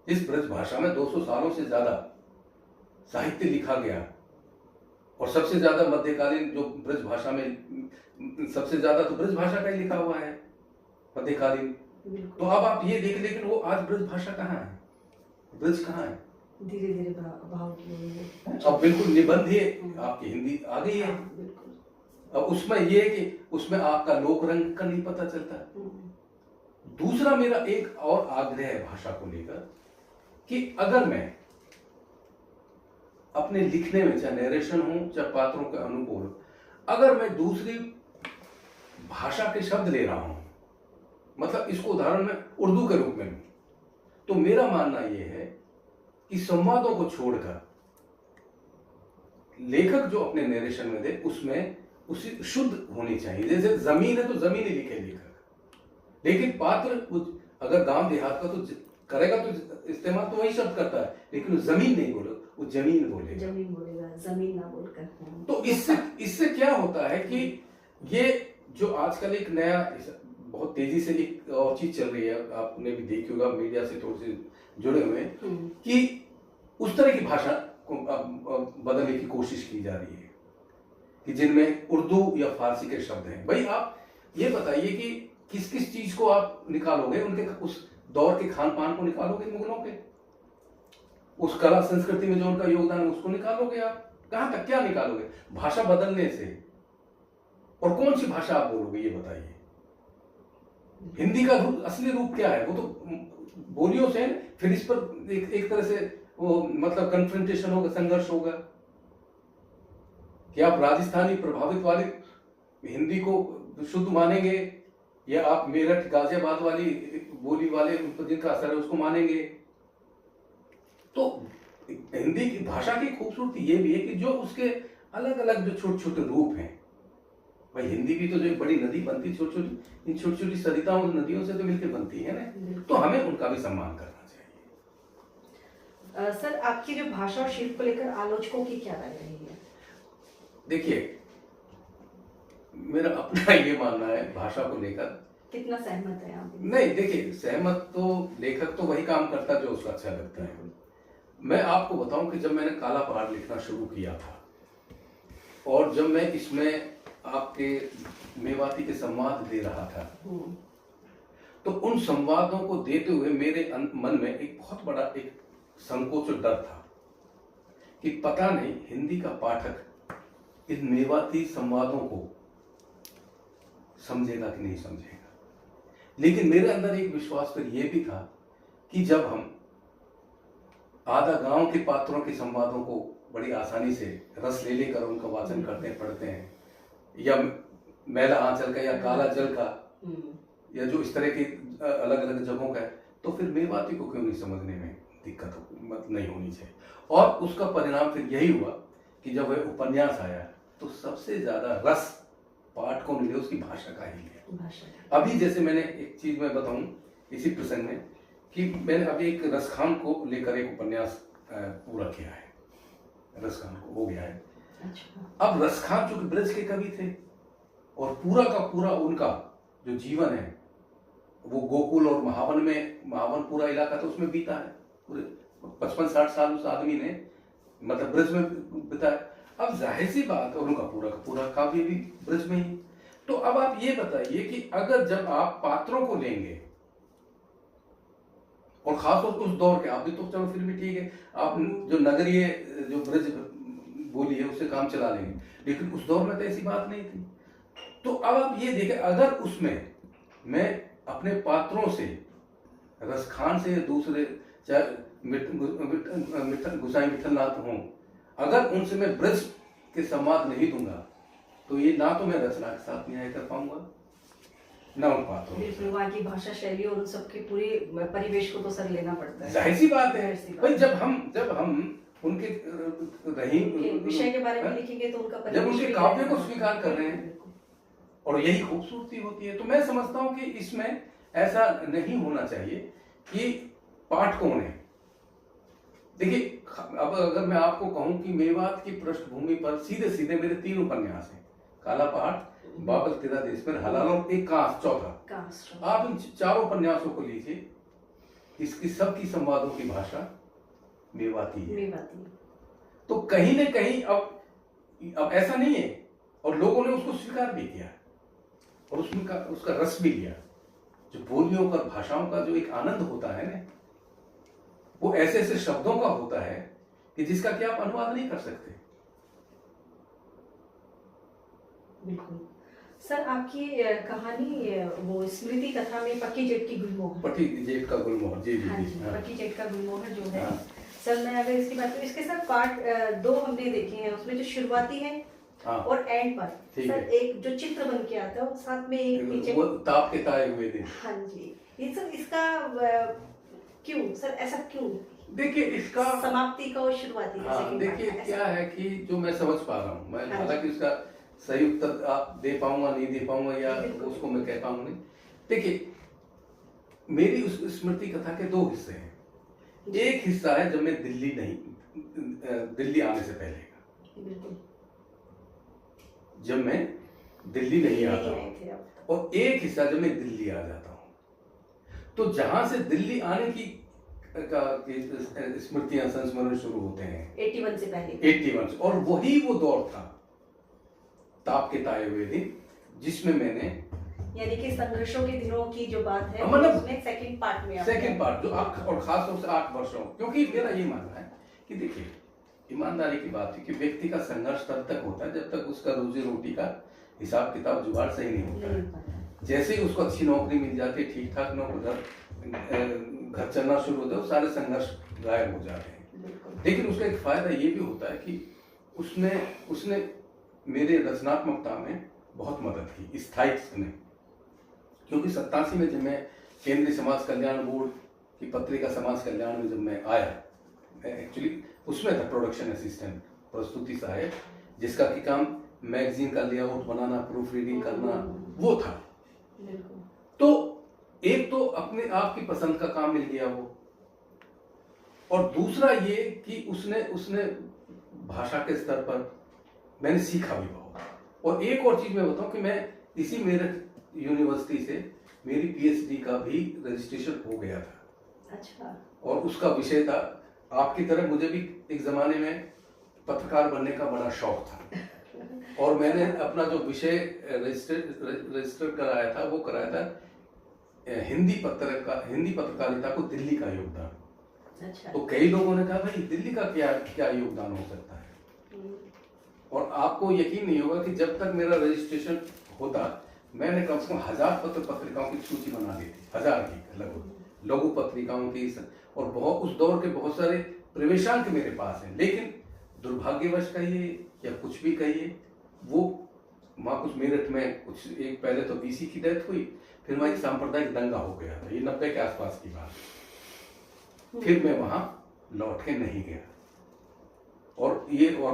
इस ब्रज भाषा में 200 सालों से ज्यादा साहित्य लिखा गया, और सबसे ज्यादा मध्यकालीन जो ब्रज भाषा में सबसे ज्यादा तो ब्रज भाषा का ही लिखा हुआ है मध्यकालीन। तो अब आप ये देख, लेकिन वो आज ब्रज भाषा कहाँ है, ब्रज कहाँ है, धीरे धीरे भाव की अब बिल्कुल निबंध आपकी हिंदी आ गई है। अब उसमें ये है कि उसमें आपका लोक रंग का नहीं पता चलता। दूसरा मेरा एक और आग्रह है भाषा को लेकर कि अगर मैं अपने लिखने में, चाहे नरेशन हो चाहे पात्रों के अनुकूल, अगर मैं दूसरी भाषा के शब्द ले रहा हूं, मतलब इसको उदाहरण में उर्दू के रूप में, तो मेरा मानना यह है कि संवादों को छोड़कर लेखक जो अपने नरेशन में दे, उसमें उसी शुद्ध होनी चाहिए। जैसे जमीन है तो जमीन ही लिखे लेखक, लेकिन पात्र अगर गांव देहात का, तो करेगा तो इस्तेमाल तो वही शब्द करता है, लेकिन वो जमीन नहीं बोले, वो जमीन बोलेगा। जमीन बोलेगा, जमीन ना बोलकर। तो इससे क्या होता है कि ये जो आजकल एक नया बहुत तेजी से एक और चीज चल रही है, आपने भी देखी होगा, मीडिया से थोड़े से जुड़े हुए कि उस तरह की भाषा को बदलने की कोशिश की जा रही है कि जिनमें उर्दू या फारसी के शब्द हैं। भाई आप ये बताइए कि किस किस चीज को आप निकालोगे, उनके उस दौर के खान पान को निकालोगे, मुगलों के उस कला संस्कृति में जो उनका योगदान है उसको निकालोगे आप? कहां तक क्या निकालोगे भाषा बदलने से? और कौन सी भाषा आप बोलोगे ये बताइए। हिंदी का असली रूप क्या है? वो तो बोलियों से, फिर इस पर एक तरह से वो मतलब कन्फ्रंटेशन होगा, संघर्ष होगा कि आप राजस्थानी प्रभावित वाले हिंदी को शुद्ध मानेंगे या आप मेरठ गाजियाबाद वाली बोली वाले जिनका असर है उसको मानेंगे। तो हिंदी की भाषा की खूबसूरती ये भी है कि जो उसके अलग अलग जो छोटे छोटे रूप हैं, भाई हिंदी भी तो जो एक बड़ी नदी बनती है, छोटी छोटी इन छोटी छोटी सरिताओं नदियों से तो मिलकर बनती है ना, तो हमें उनका भी सम्मान करना चाहिए। सर आपकी जो भाषा और शिल्प को लेकर आलोचकों की क्या राय रही है? देखिए मेरा अपना ये मानना है भाषा को लेकर। कितना सहमत है आप? नहीं देखिए, सहमत तो लेखक तो वही काम करता है जो उसको अच्छा लगता है। मैं आपको बताऊं कि जब मैंने काला पहाड़ लिखना शुरू किया था और जब मैं इसमें आपके मेवाती के संवाद दे रहा था, तो उन संवादों को देते हुए मेरे मन में एक बहुत बड़ा एक संकोच और डर था कि पता नहीं हिंदी का पाठक इन मेवाती संवादों को समझेगा कि नहीं समझेगा। लेकिन मेरे अंदर एक विश्वास पर यह भी था कि जब हम आधा गांव के पात्रों के संवादों को बड़ी आसानी से रस ले लेकर उनका वाचन करते हैं, पढ़ते हैं, या मैला आंचल का या काला जल का या जो इस तरह की अलग अलग जगहों का है, तो फिर मेवाती को क्यों नहीं समझने में दिक्कत नहीं होनी चाहिए। और उसका परिणाम फिर यही हुआ कि जब वह उपन्यास आया तो सबसे ज्यादा रस पाठकों ने उसकी भाषा का ही लिया। अभी जैसे मैंने एक चीज मैं बताऊं इसी प्रसंग में कि मैंने अभी एक रसखान को लेकर एक उपन्यास पूरा किया है, रसखान को हो गया है। अच्छा। अब रसखान चूंकि ब्रज के कवि थे और पूरा का पूरा उनका जो जीवन है वो गोकुल और महावन पूरा इलाका था उसमें बीता है, पूरे 55-60 साल उस आदमी ने मतलब ब्रज में बिताया। अब जाहिर सी बात, और उनका पूरा का पूरा काव्य भी ब्रज में ही। तो अब आप ये बताइए कि अगर जब आप पात्रों को लेंगे और खासतौर उस दौर के, आप भी तो चलो फिर भी ठीक है, आप जो नगरीय जो ब्रज बोली है उससे काम चला लेंगे, लेकिन उस दौर में तो ऐसी बात नहीं थी। तो अब आप ये देखें, अगर उसमें मैं अपने पात्रों से रसखान से दूसरे चाहे गुसाई विठलनाथ हों, अगर उनसे मैं ब्रज के संवाद नहीं दूंगा तो ये ना तो मैं रचना के साथ न्याय कर पाऊंगा ना उन पात्रों वहाँ की भाषा शैली और उन सबके पूरे परिवेश को तो सर लेना पड़ता है। जाहिर सी बात है भाई, जब हम उनके विषय के बारे में लिखेंगे तो उनका जब उनके काव्य को स्वीकार कर रहे हैं और यही खूबसूरती होती है, तो मैं समझता हूं कि इसमें ऐसा नहीं होना चाहिए कि पाठकों ने, देखिए अब अगर मैं आपको कहूं कि मेवात की पृष्ठभूमि पर सीधे सीधे मेरे 3 उपन्यास हैं, काला पहाड़, बाबल तेरा देश में, हलालों, एक कांस, चौथा। आप इन 4 उपन्यासों को लीजिए, इसकी सबकी संवादों की भाषा मेवाती है। तो कहीं न कहीं अब ऐसा नहीं है, और लोगों ने उसको स्वीकार भी किया और उसका रस भी लिया। जो बोलियों का, भाषाओं का जो एक आनंद होता है ना, वो ऐसे ऐसे शब्दों का होता है कि जिसका कि आप अनुवाद नहीं कर सकते। बिल्कुल सर, आपकी कहानी वो स्मृति कथा में पक्की जेठ की गुलमोहर, पक्की जेठ का गुलमोहर, जी जी, पक्की जेठ का गुलमोहर जो है, सर मैं अगर इसकी बात करूं, इसके साथ पार्ट 2 हमने देखे हैं, उसमें जो शुरुआती है और एंड पर सर एक जो चित्र बन के आता है और साथ में एक पीछे वो ताप के ताए हुए दिन। हाँ जी, ये सर इसका क्यों सर, ऐसा क्यों? देखिए इसका समाप्ति का और शुरुआती का, देखिए क्या है कि जो मैं समझ पा रहा हूँ, मैं हालांकि उसका सही उत्तर आप दे पाऊंगा नहीं दे पाऊंगा या उसको मैं कह पाऊंगा नहीं। देखिए मेरी उस स्मृति कथा के दो हिस्से हैं। एक हिस्सा है जब मैं दिल्ली आने से पहले का, बिल्कुल, जब मैं दिल्ली नहीं आता नहीं आए हूँ, थे आप। और एक हिस्सा जब मैं दिल्ली आ जाता हूँ। तो जहां से दिल्ली आने की स्मृतियां संस्मरण शुरू होते हैं 81 से पहले, 81 से, और वही वो दौर था, ताप के ताए हुए दिन, जिसमें मैंने, यानी कि संघर्षों के दिनों की जो बात है, मतलब उसमें सेकंड पार्ट में सेकंड पार्ट जो और खास तौर से 8 वर्षों, क्योंकि मेरा ये मानना है कि देखिए, ईमानदारी की बात है कि व्यक्ति का संघर्ष तब तक होता है जब तक उसका रोजी रोटी का हिसाब किताब जुगाड़ सही नहीं होता है। जैसे ही उसको अच्छी नौकरी मिल जाती है, ठीक ठाक घर चलना शुरू होता है, सारे संघर्ष गायब हो जाते हैं। लेकिन उसका एक फायदा ये भी होता है कि उसने मेरे रचनात्मकता में बहुत मदद की, स्थायित्व में। क्योंकि 87 में जब मैं केंद्रीय समाज कल्याण बोर्ड की पत्रिका समाज कल्याण में जब मैं आया, मैं एक्चुअली उसमें था प्रोडक्शन असिस्टेंट, प्रस्तुति सहायक, जिसका कि काम मैगजीन का लेआउट बनाना, प्रूफ रीडिंग करना वो था। तो एक तो अपने आप की पसंद का काम मिल गया वो, और दूसरा ये कि उसने भाषा के स्तर पर मैंने सीखा भी बहुत। और एक और चीज मैं बताऊं कि मैं इसी मेरठ यूनिवर्सिटी से मेरी पीएचडी का भी रजिस्ट्रेशन हो गया था। अच्छा। और उसका विषय था, आपकी तरह मुझे भी एक जमाने में पत्रकार बनने का बड़ा शौक था, और मैंने अपना जो विषय रजिस्टर कराया था वो कराया था हिंदी पत्रकारिता को दिल्ली का योगदान। अच्छा। तो कई लोगों ने कहा भाई दिल्ली का क्या योगदान हो सकता है, और आपको यकीन नहीं होगा कि जब तक मेरा रजिस्ट्रेशन होता, मैंने कम से कम 1000 पत्रिकाओं की सूची बना ली थी, 1000 की लगभग लघु पत्रिकाओं की, और बहुत उस दौर के बहुत सारे प्रवेशांक मेरे पास हैं। लेकिन दुर्भाग्यवश कहिए या कुछ भी कहिए, वो वहाँ कुछ मेरठ में कुछ एक पहले तो बीसी की डेथ हुई, फिर वहाँ एक सांप्रदायिक दंगा हो गया था, ये 90 के आसपास की बात है। फिर मैं वहाँ लौट के नहीं गया, और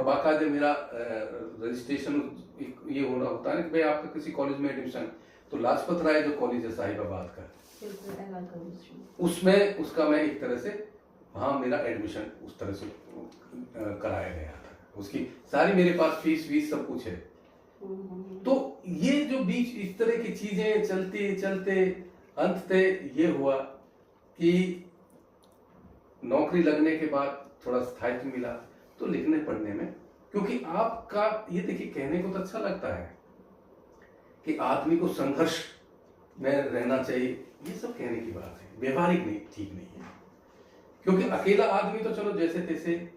बाकायदे मेरा रजिस्ट्रेशन ये होना होता है कि भाई आपका किसी कॉलेज में एडमिशन, तो लाजपत राय जो कॉलेज है साहिबाबाद का, उसमें उसका मैं एक तरह से वहाँ मेरा एडमिशन उस तरह से कराया गया था। उसकी सारी मेरे पास फीस सब कुछ है। तो ये जो बीच इस तरह की चीजें चलते चलते अंततः ये हुआ कि नौकरी लगने के बाद थोड़ा स्थायित्व मिला, तो लिखने पढ़ने में, क्योंकि आपका ये देखिए, कहने को तो अच्छा लगता है कि आदमी को संघर्ष में रहना चाहिए, ये सब कहने की बात है, व्यवहारिक नहीं, ठीक नहीं है। क्योंकि अकेला आदमी तो चलो जैसे तैसे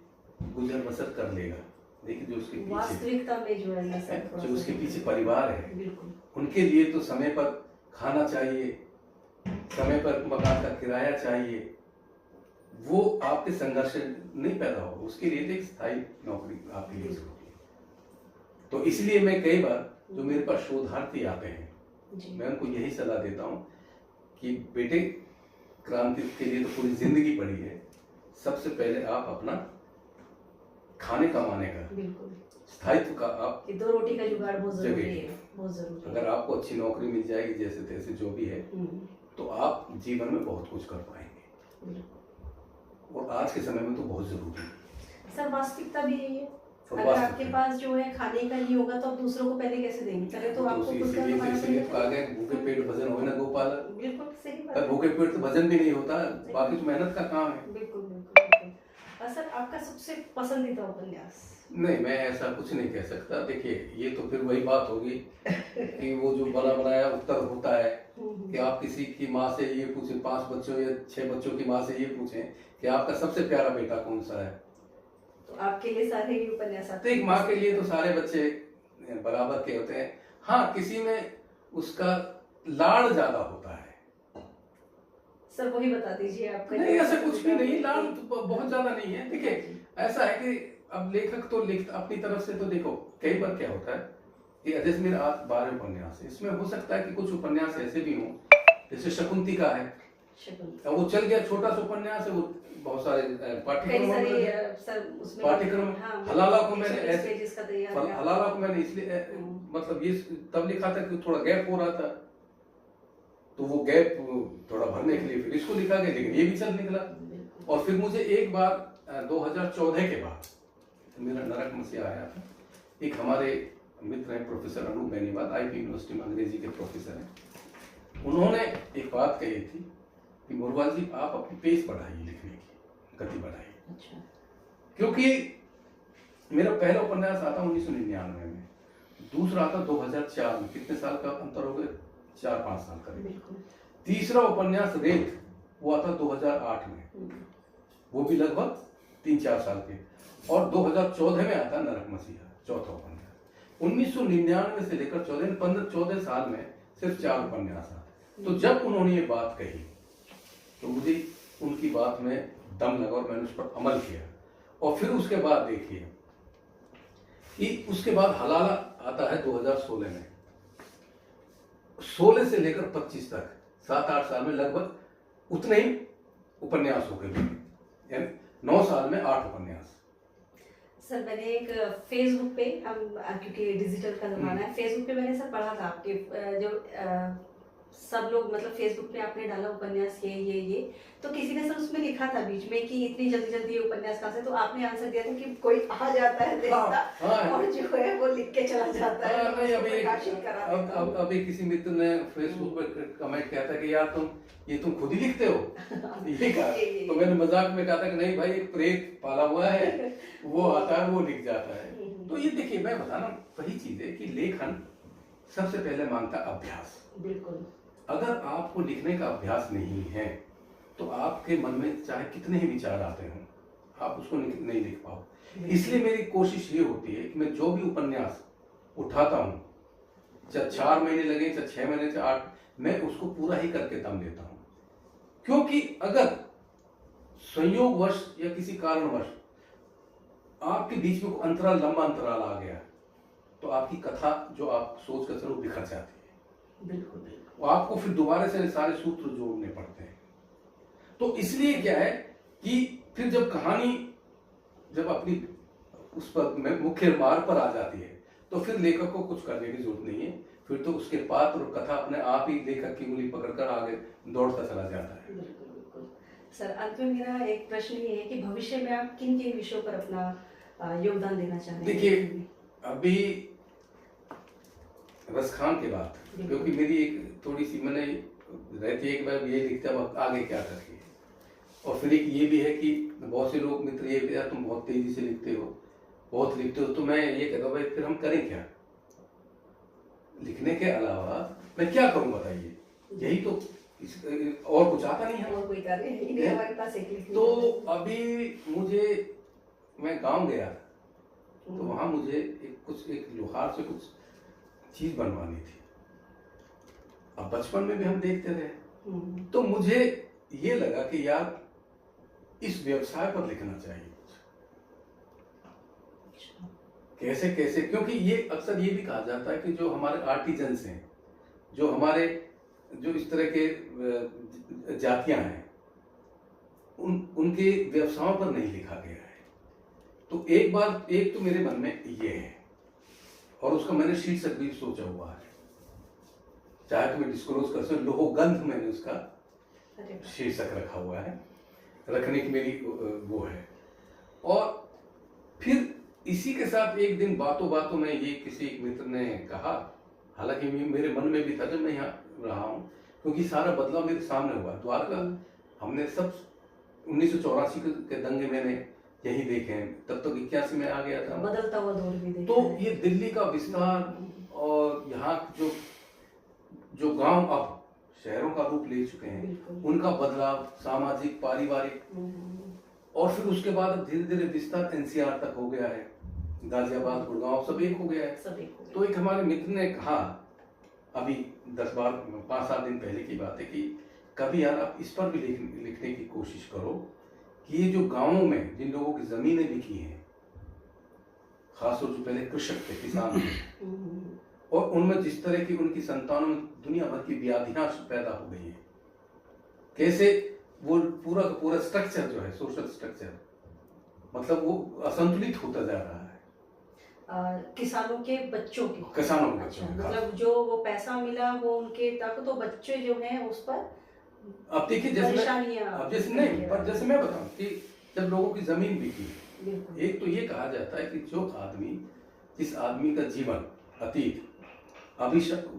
गुजर बसर कर लेगा, लेकिन जो उसके पीछे वास्तविकता में जो है ना, जो उसके पीछे परिवार है, बिल्कुल, उनके लिए तो समय पर खाना चाहिए, समय पर मकान का किराया चाहिए, वो आपके संघर्ष नहीं पैदा होगा, उसके लिए एक स्थायी नौकरी आपके लिए जरूरी है। तो इसलिए मैं कई बार जो मेरे पास शोधार्थी आते हैं, मैं उनको यही सलाह देता हूँ कि बेटे, क्रांति के लिए तो पूरी जिंदगी पड़ी है, सबसे पहले आप अपना खाने कमाने का, स्थायित्व का, आप दो रोटी का जुगाड़ बहुत जरूरी है, बहुत जरूरी है। अगर आपको अच्छी नौकरी मिल जाएगी जैसे तैसे जो भी है, तो आप जीवन में बहुत कुछ कर पाएंगे, और आज के समय में तो बहुत जरूरी है। सर वास्तविकता भी यही है, अगर आपके पास जो है खाने का नहीं होगा तो आप दूसरों को पहले कैसे देंगे? पहले तो आपको खुद का कमाना पड़ेगा। भूखे पेट भजन होए ना गोपाल। बिल्कुल सही बात है। भूखे पेट तो भजन भी नहीं होता, बाकी तो मेहनत का काम है। बिल्कुल बिल्कुल। सर आपका सबसे पसंदीदा उपन्यास? नहीं, मैं ऐसा कुछ नहीं कह सकता। देखिए, ये तो फिर वही बात होगी कि वो जो बना बनाया उत्तर होता है कि आप किसी की माँ से ये पूछें, 5 बच्चों या 6 बच्चों की माँ से ये पूछें कि आपका सबसे प्यारा बेटा कौन सा है, तो आपके लिए सारे ही उपन्यास? तो एक माँ के लिए तो सारे बच्चे बराबर के होते हैं। हाँ, किसी में उसका लाड़ ज्यादा होता है। सर वही बता दीजिए आपका। नहीं, ऐसा कुछ भी नहीं, लाड़ तो बहुत ज्यादा नहीं है। देखिए, ऐसा है कि अब लेखक तो अपनी तरफ से तो देखो, कई बार क्या होता है कि जैसे मेरे 12 उपन्यास है, इसमें हो सकता है कि कुछ उपन्यास ऐसे भी हों, जैसे शकुंतला है, वो चल गया, छोटा सा उपन्यास है, वो बहुत सारे पाठ्यक्रम। हलाला को मैंने इसलिए मतलब ये तब लिखा था कि थोड़ा गैप हो रहा था, तो वो गैप थोड़ा भरने के लिए फिर इसको लिखा गया, लेकिन ये भी चल निकला। और फिर मुझे एक बार 2014 के बाद मेरा नरक मसीहा आया था। एक हमारे मित्र हैं professor Anoop Beniwal, IP university में अंग्रेजी के प्रोफेसर हैं। उन्होंने एक बात कही थी कि मुरवाल जी आप अपनी पेस बढ़ाइए, लिखने की गति बढ़ाइए। अच्छा। क्योंकि मेरा पहला उपन्यास आता 1999 में, दूसरा आता 2004 में, कितने साल का अंतर हो गया, 4-5 साल का। तीसरा उपन्यास रेत वो आता 2008 में, वो भी लगभग 3-4 साल के। और 2014 में आता नरक मसीहा, चौथा उपन्यास। 1999 से लेकर 14 साल में सिर्फ 4 उपन्यास आते। तो जब उन्होंने ये बात कही तो मुझे उनकी बात में दम लगा और मैंने उस पर अमल किया। और फिर उसके बाद देखिए कि उसके बाद हलाला आता है 2016 में। 16 से लेकर 25 तक 7-8 साल में लगभग उतने ही उपन्यास हो गए, यानी 9 साल में 8 उपन्यास। सर मैंने एक फेसबुक पे, हम क्योंकि डिजिटल का जमाना है, फेसबुक पे मैंने सर पढ़ा था आपके जो सब लोग मतलब फेसबुक पे आपने डाला उपन्यास ये तो किसी ने सर उसमें लिखा था बीच में कि इतनी जल्दी जल्दी उपन्यास कहाँ से, तो आपने आंसर दिया था कि कोई आ जाता है देखता और जो है वो लिख के चला जाता है। अभी किसी मित्र ने फेसबुक पे कमेंट किया था कि यार तुम खुद ही लिखते हो ये कहा। तो मैंने मजाक में कहा था कि नहीं भाई, एक प्रेत पाला हुआ है, वो आता है वो लिख जाता है। तो ये देखिए मैं बताना वही चीज है कि लेखन सबसे पहले मांगता अभ्यास। बिल्कुल। अगर आपको लिखने का अभ्यास नहीं है तो आपके मन में चाहे कितने ही विचार आते हों, आप उसको नहीं लिख पाओ। इसलिए मेरी कोशिश ये होती है कि मैं जो भी उपन्यास उठाता हूँ, चाहे 4 महीने लगे, चाहे 6 महीने, चाहे 8, मैं उसको पूरा ही करके दम लेता हूँ। क्योंकि अगर संयोगवश या किसी कारणवश आपके बीच में कोई अंतराल, लंबा अंतराल आ गया, तो आपकी कथा जो आप सोच कर चलो बिखर जाती है। बिल्कुल। आपको फिर दोबारा से सारे सूत्र जोड़ने पड़ते हैं। तो इसलिए क्या है कि फिर जब कहानी जब अपनी उस पर मुख्य मार्ग पर आ जाती है तो फिर लेखक को कुछ करने की जरूरत नहीं है। फिर तो उसके पात्र और कथा अपने आप ही लेखक की उंगली पकड़कर आगे दौड़ता चला जाता है। बिल्कुल। सर अंत में मेरा एक प्रश्न ये है कि भविष्य में आप किन किन विषयों पर अपना योगदान देना चाहते हैं? देखिए अभी रसखान के बाद, क्योंकि मेरी एक थोड़ी सी मैंने रहती है कि मैं ये लिखता हूँ आगे क्या करेंगे। और फिर एक ये भी है कि बहुत से लोग मित्र ये कहते हैं तुम बहुत तेजी से लिखते हो, बहुत लिखते हो, तो मैं ये कहता हूँ भाई फिर हम करें क्या? लिखने के अलावा मैं क्या करूं बताइए? यही तो और कुछ आता नहीं है, और कोई कार्य नहीं हमारे पास एक। तो अभी मैं गांव गया तो वहां मुझे एक लोहार से कुछ चीज बनवानी थी। अब बचपन में भी हम देखते रहे, तो मुझे ये लगा कि यार इस व्यवसाय पर लिखना चाहिए कैसे कैसे, क्योंकि ये अक्सर ये भी कहा जाता है कि जो हमारे आर्टिजन्स हैं, जो इस तरह के जातियां हैं, उनके व्यवसायों पर नहीं लिखा गया है। तो एक तो मेरे मन में ये है, और उसका मैंने शीर्षक भी सोचा हुआ है, चाहे तो मैं डिस्क्लोज कर सकूं, लोहगंध मैंने उसका शीर्षक रखा हुआ है, रखने की मेरी वो है। और फिर इसी के साथ एक दिन बातों बातों में ये किसी मित्र ने कहा, हालांकि मेरे मन में भी था जब मैं यहाँ रहा हूँ, क्योंकि सारा बदलाव मेरे सामने हुआ। द्वारका हमने सब 1984 के दंगे मैंने यही देखे हैं, तब तक 81 में आ गया था, बदलता हुआ दौर भी देखा। तो ये दिल्ली का विस्तार और यहाँ जो गांव अब शहरों का रूप ले चुके हैं, उनका बदलाव सामाजिक, पारिवारिक, और फिर उसके बाद धीरे धीरे विस्तार एनसीआर तक हो गया है, गाजियाबाद, गुड़गांव सब एक हो गया है। तो एक हमारे मित्र ने कहा अभी 5-7 दिन पहले की बात है कि कभी यार आप इस पर भी लिखने की कोशिश करो कि ये जो गांवों में जिन लोगों की जमीनें बिकी हैं, खासतौर से पहले कृषक थे, किसान थे, और उनमें जिस तरह की उनकी संतानों में दुनिया भर की व्याधियां पैदा हो गई है, कैसे वो पूरा का पूरा स्ट्रक्चर जो है, सोशल स्ट्रक्चर, मतलब वो असंतुलित होता जा रहा है। किसानों के बच्चों के किसानों के अच्छा, बच्चों के मतलब जो वो पैसा मिला वो उनके तक, तो बच्चे जो हैं उस पर अब देखिए जैसे परेशानियां अब जैसे नहीं, पर जैसे मैं बताऊं कि जब लोगों की जमीन बिकी, बिल्कुल एक तो ये कहा जाता है कि जो आदमी, जिस आदमी का जीवन अतीत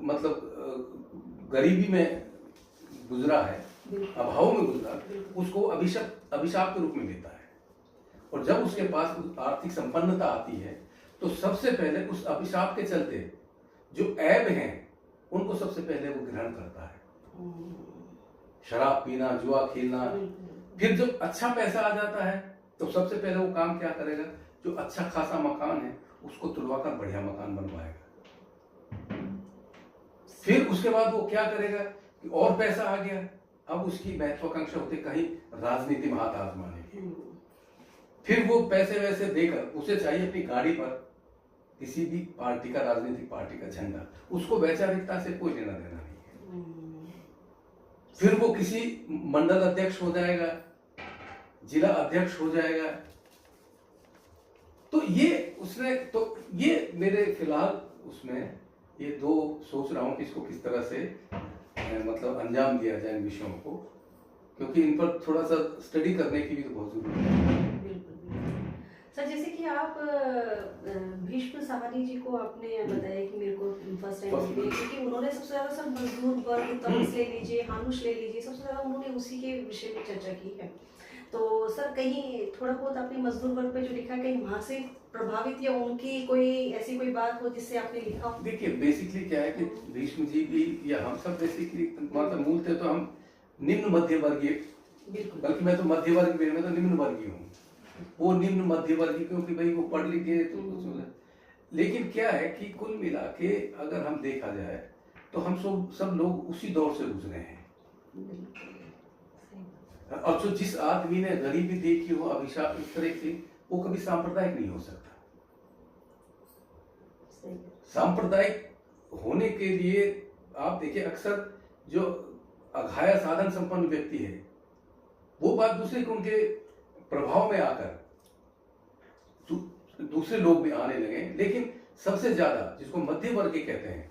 मतलब गरीबी में गुजरा है, अभाव में गुजरा, उसको अभिशाप के रूप में लेता है। और जब उसके पास आर्थिक संपन्नता आती है तो सबसे पहले उस अभिशाप के चलते जो ऐब हैं उनको सबसे पहले वो ग्रहण करता है। शराब पीना, जुआ खेलना। फिर जब अच्छा पैसा आ जाता है तो सबसे पहले वो काम क्या करेगा, जो अच्छा खासा मकान है उसको तुड़वाकर बढ़िया मकान बनवाएगा। फिर उसके बाद वो क्या करेगा कि और पैसा आ गया, अब उसकी महत्वाकांक्षा होती कहीं राजनीति में हाथ आजमाने की। फिर वो पैसे वैसे देकर उसे चाहिए अपनी गाड़ी पर किसी भी पार्टी का, राजनीतिक पार्टी का झंडा, उसको वैचारिकता से कोई लेना देना नहीं है। फिर वो किसी मंडल अध्यक्ष हो जाएगा, जिला अध्यक्ष हो जाएगा। तो ये मेरे फिलहाल उसमें ये दो सोच रहा हूं कि इसको किस तरह से मतलब अंजाम दिया जाए इन विषयों को, क्योंकि इन पर थोड़ा सा स्टडी करने की भी तो बहुत जरूरत है। सर, जैसे कि आप भीष्म सहानी जी को आपने बताया कि मेरे को फर्स्ट टाइम मिले, क्योंकि उन्होंने सबसे ज्यादा सर मजदूर वर्ग, तमस ले लीजिए, हानुश ले लीजिए, सबसे ज्यादा उन्होंने उसी के विषय में चर्चा की है। तो सर कहीं थोड़ा बहुत आपने मजदूर वर्ग पे जो लिखा, कहीं वहां से प्रभावित या उनकी कोई बात हो जिससे आपने लिखा हो? देखिए बेसिकली क्या है कि भीष्म जी भी या हम सब बेसिकली मतलब मूल थे तो हम निम्न मध्य वर्गीय, बल्कि मैं तो मध्य वर्ग में, मैं तो निम्न वर्गीय हूँ। वो निम्न मध्य वर्गीय क्योंकि भाई वो पढ़ लिख गए तो कुछ। लेकिन क्या है कि कुल मिला के अगर हम देखा जाए तो हम सब लोग उसी दौर से गुजरे हैं। और जो जिस आदमी ने गरीबी देखी हो, अभिशाप इस तरह की, वो कभी सांप्रदायिक नहीं हो सकता। सांप्रदायिक होने के लिए आप देखिए अक्सर जो अघाया साधन संपन्न व्यक्ति है वो बात दूसरे को उनके प्रभाव में आकर दूसरे लोग भी आने लगे। लेकिन सबसे ज्यादा जिसको मध्य वर्ग कहते हैं,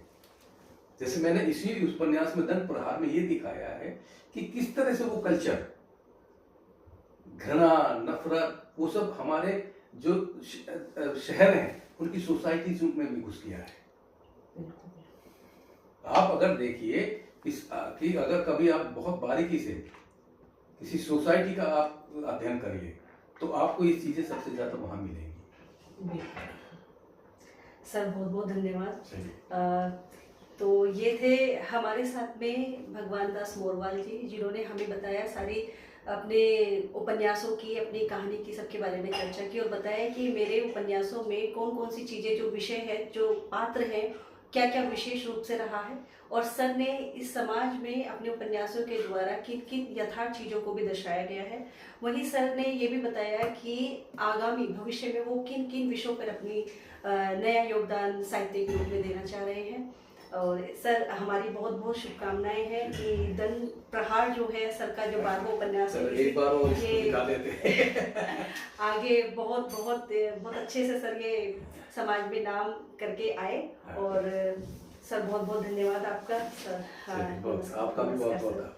जैसे मैंने इसी उपन्यास में दंड प्रहार में ये दिखाया है कि किस तरह से वो कल्चर, घृणा, नफरत, वो सब हमारे जो शहर हैं उनकी सोसाइटीज में भी घुस गया है। आप अगर देखिए कि अगर कभी आप बहुत बारीकी से किसी सोसाइटी का आप अध्ययन करिए तो आपको ये चीजें सबसे ज्यादा वहां मिलेंगी। सर बहुत बहुत धन्यवाद। तो ये थे हमारे साथ में भगवान दास मोरवाल जी, जिन्होंने हमें बताया सारी अपने उपन्यासों की, अपनी कहानी की, सबके बारे में चर्चा की और बताया कि मेरे उपन्यासों में कौन कौन सी चीज़ें, जो विषय है, जो पात्र हैं, क्या क्या विशेष रूप से रहा है। और सर ने इस समाज में अपने उपन्यासों के द्वारा किन किन यथार्थ चीज़ों को भी दर्शाया गया है। वहीं सर ने ये भी बताया कि आगामी भविष्य में वो किन किन विषयों पर अपनी नया योगदान साहित्य के रूप में देना चाह रहे हैं। और सर हमारी बहुत बहुत शुभकामनाएं हैं कि दंड प्रहार जो है सर का जो 12वां उपन्यास है, एक बार और इसको दिखा देते आगे बहुत बहुत बहुत अच्छे से सर ये समाज में नाम करके आए। और सर बहुत बहुत धन्यवाद आपका। सर हाँ, आपका भी बहुत बहुत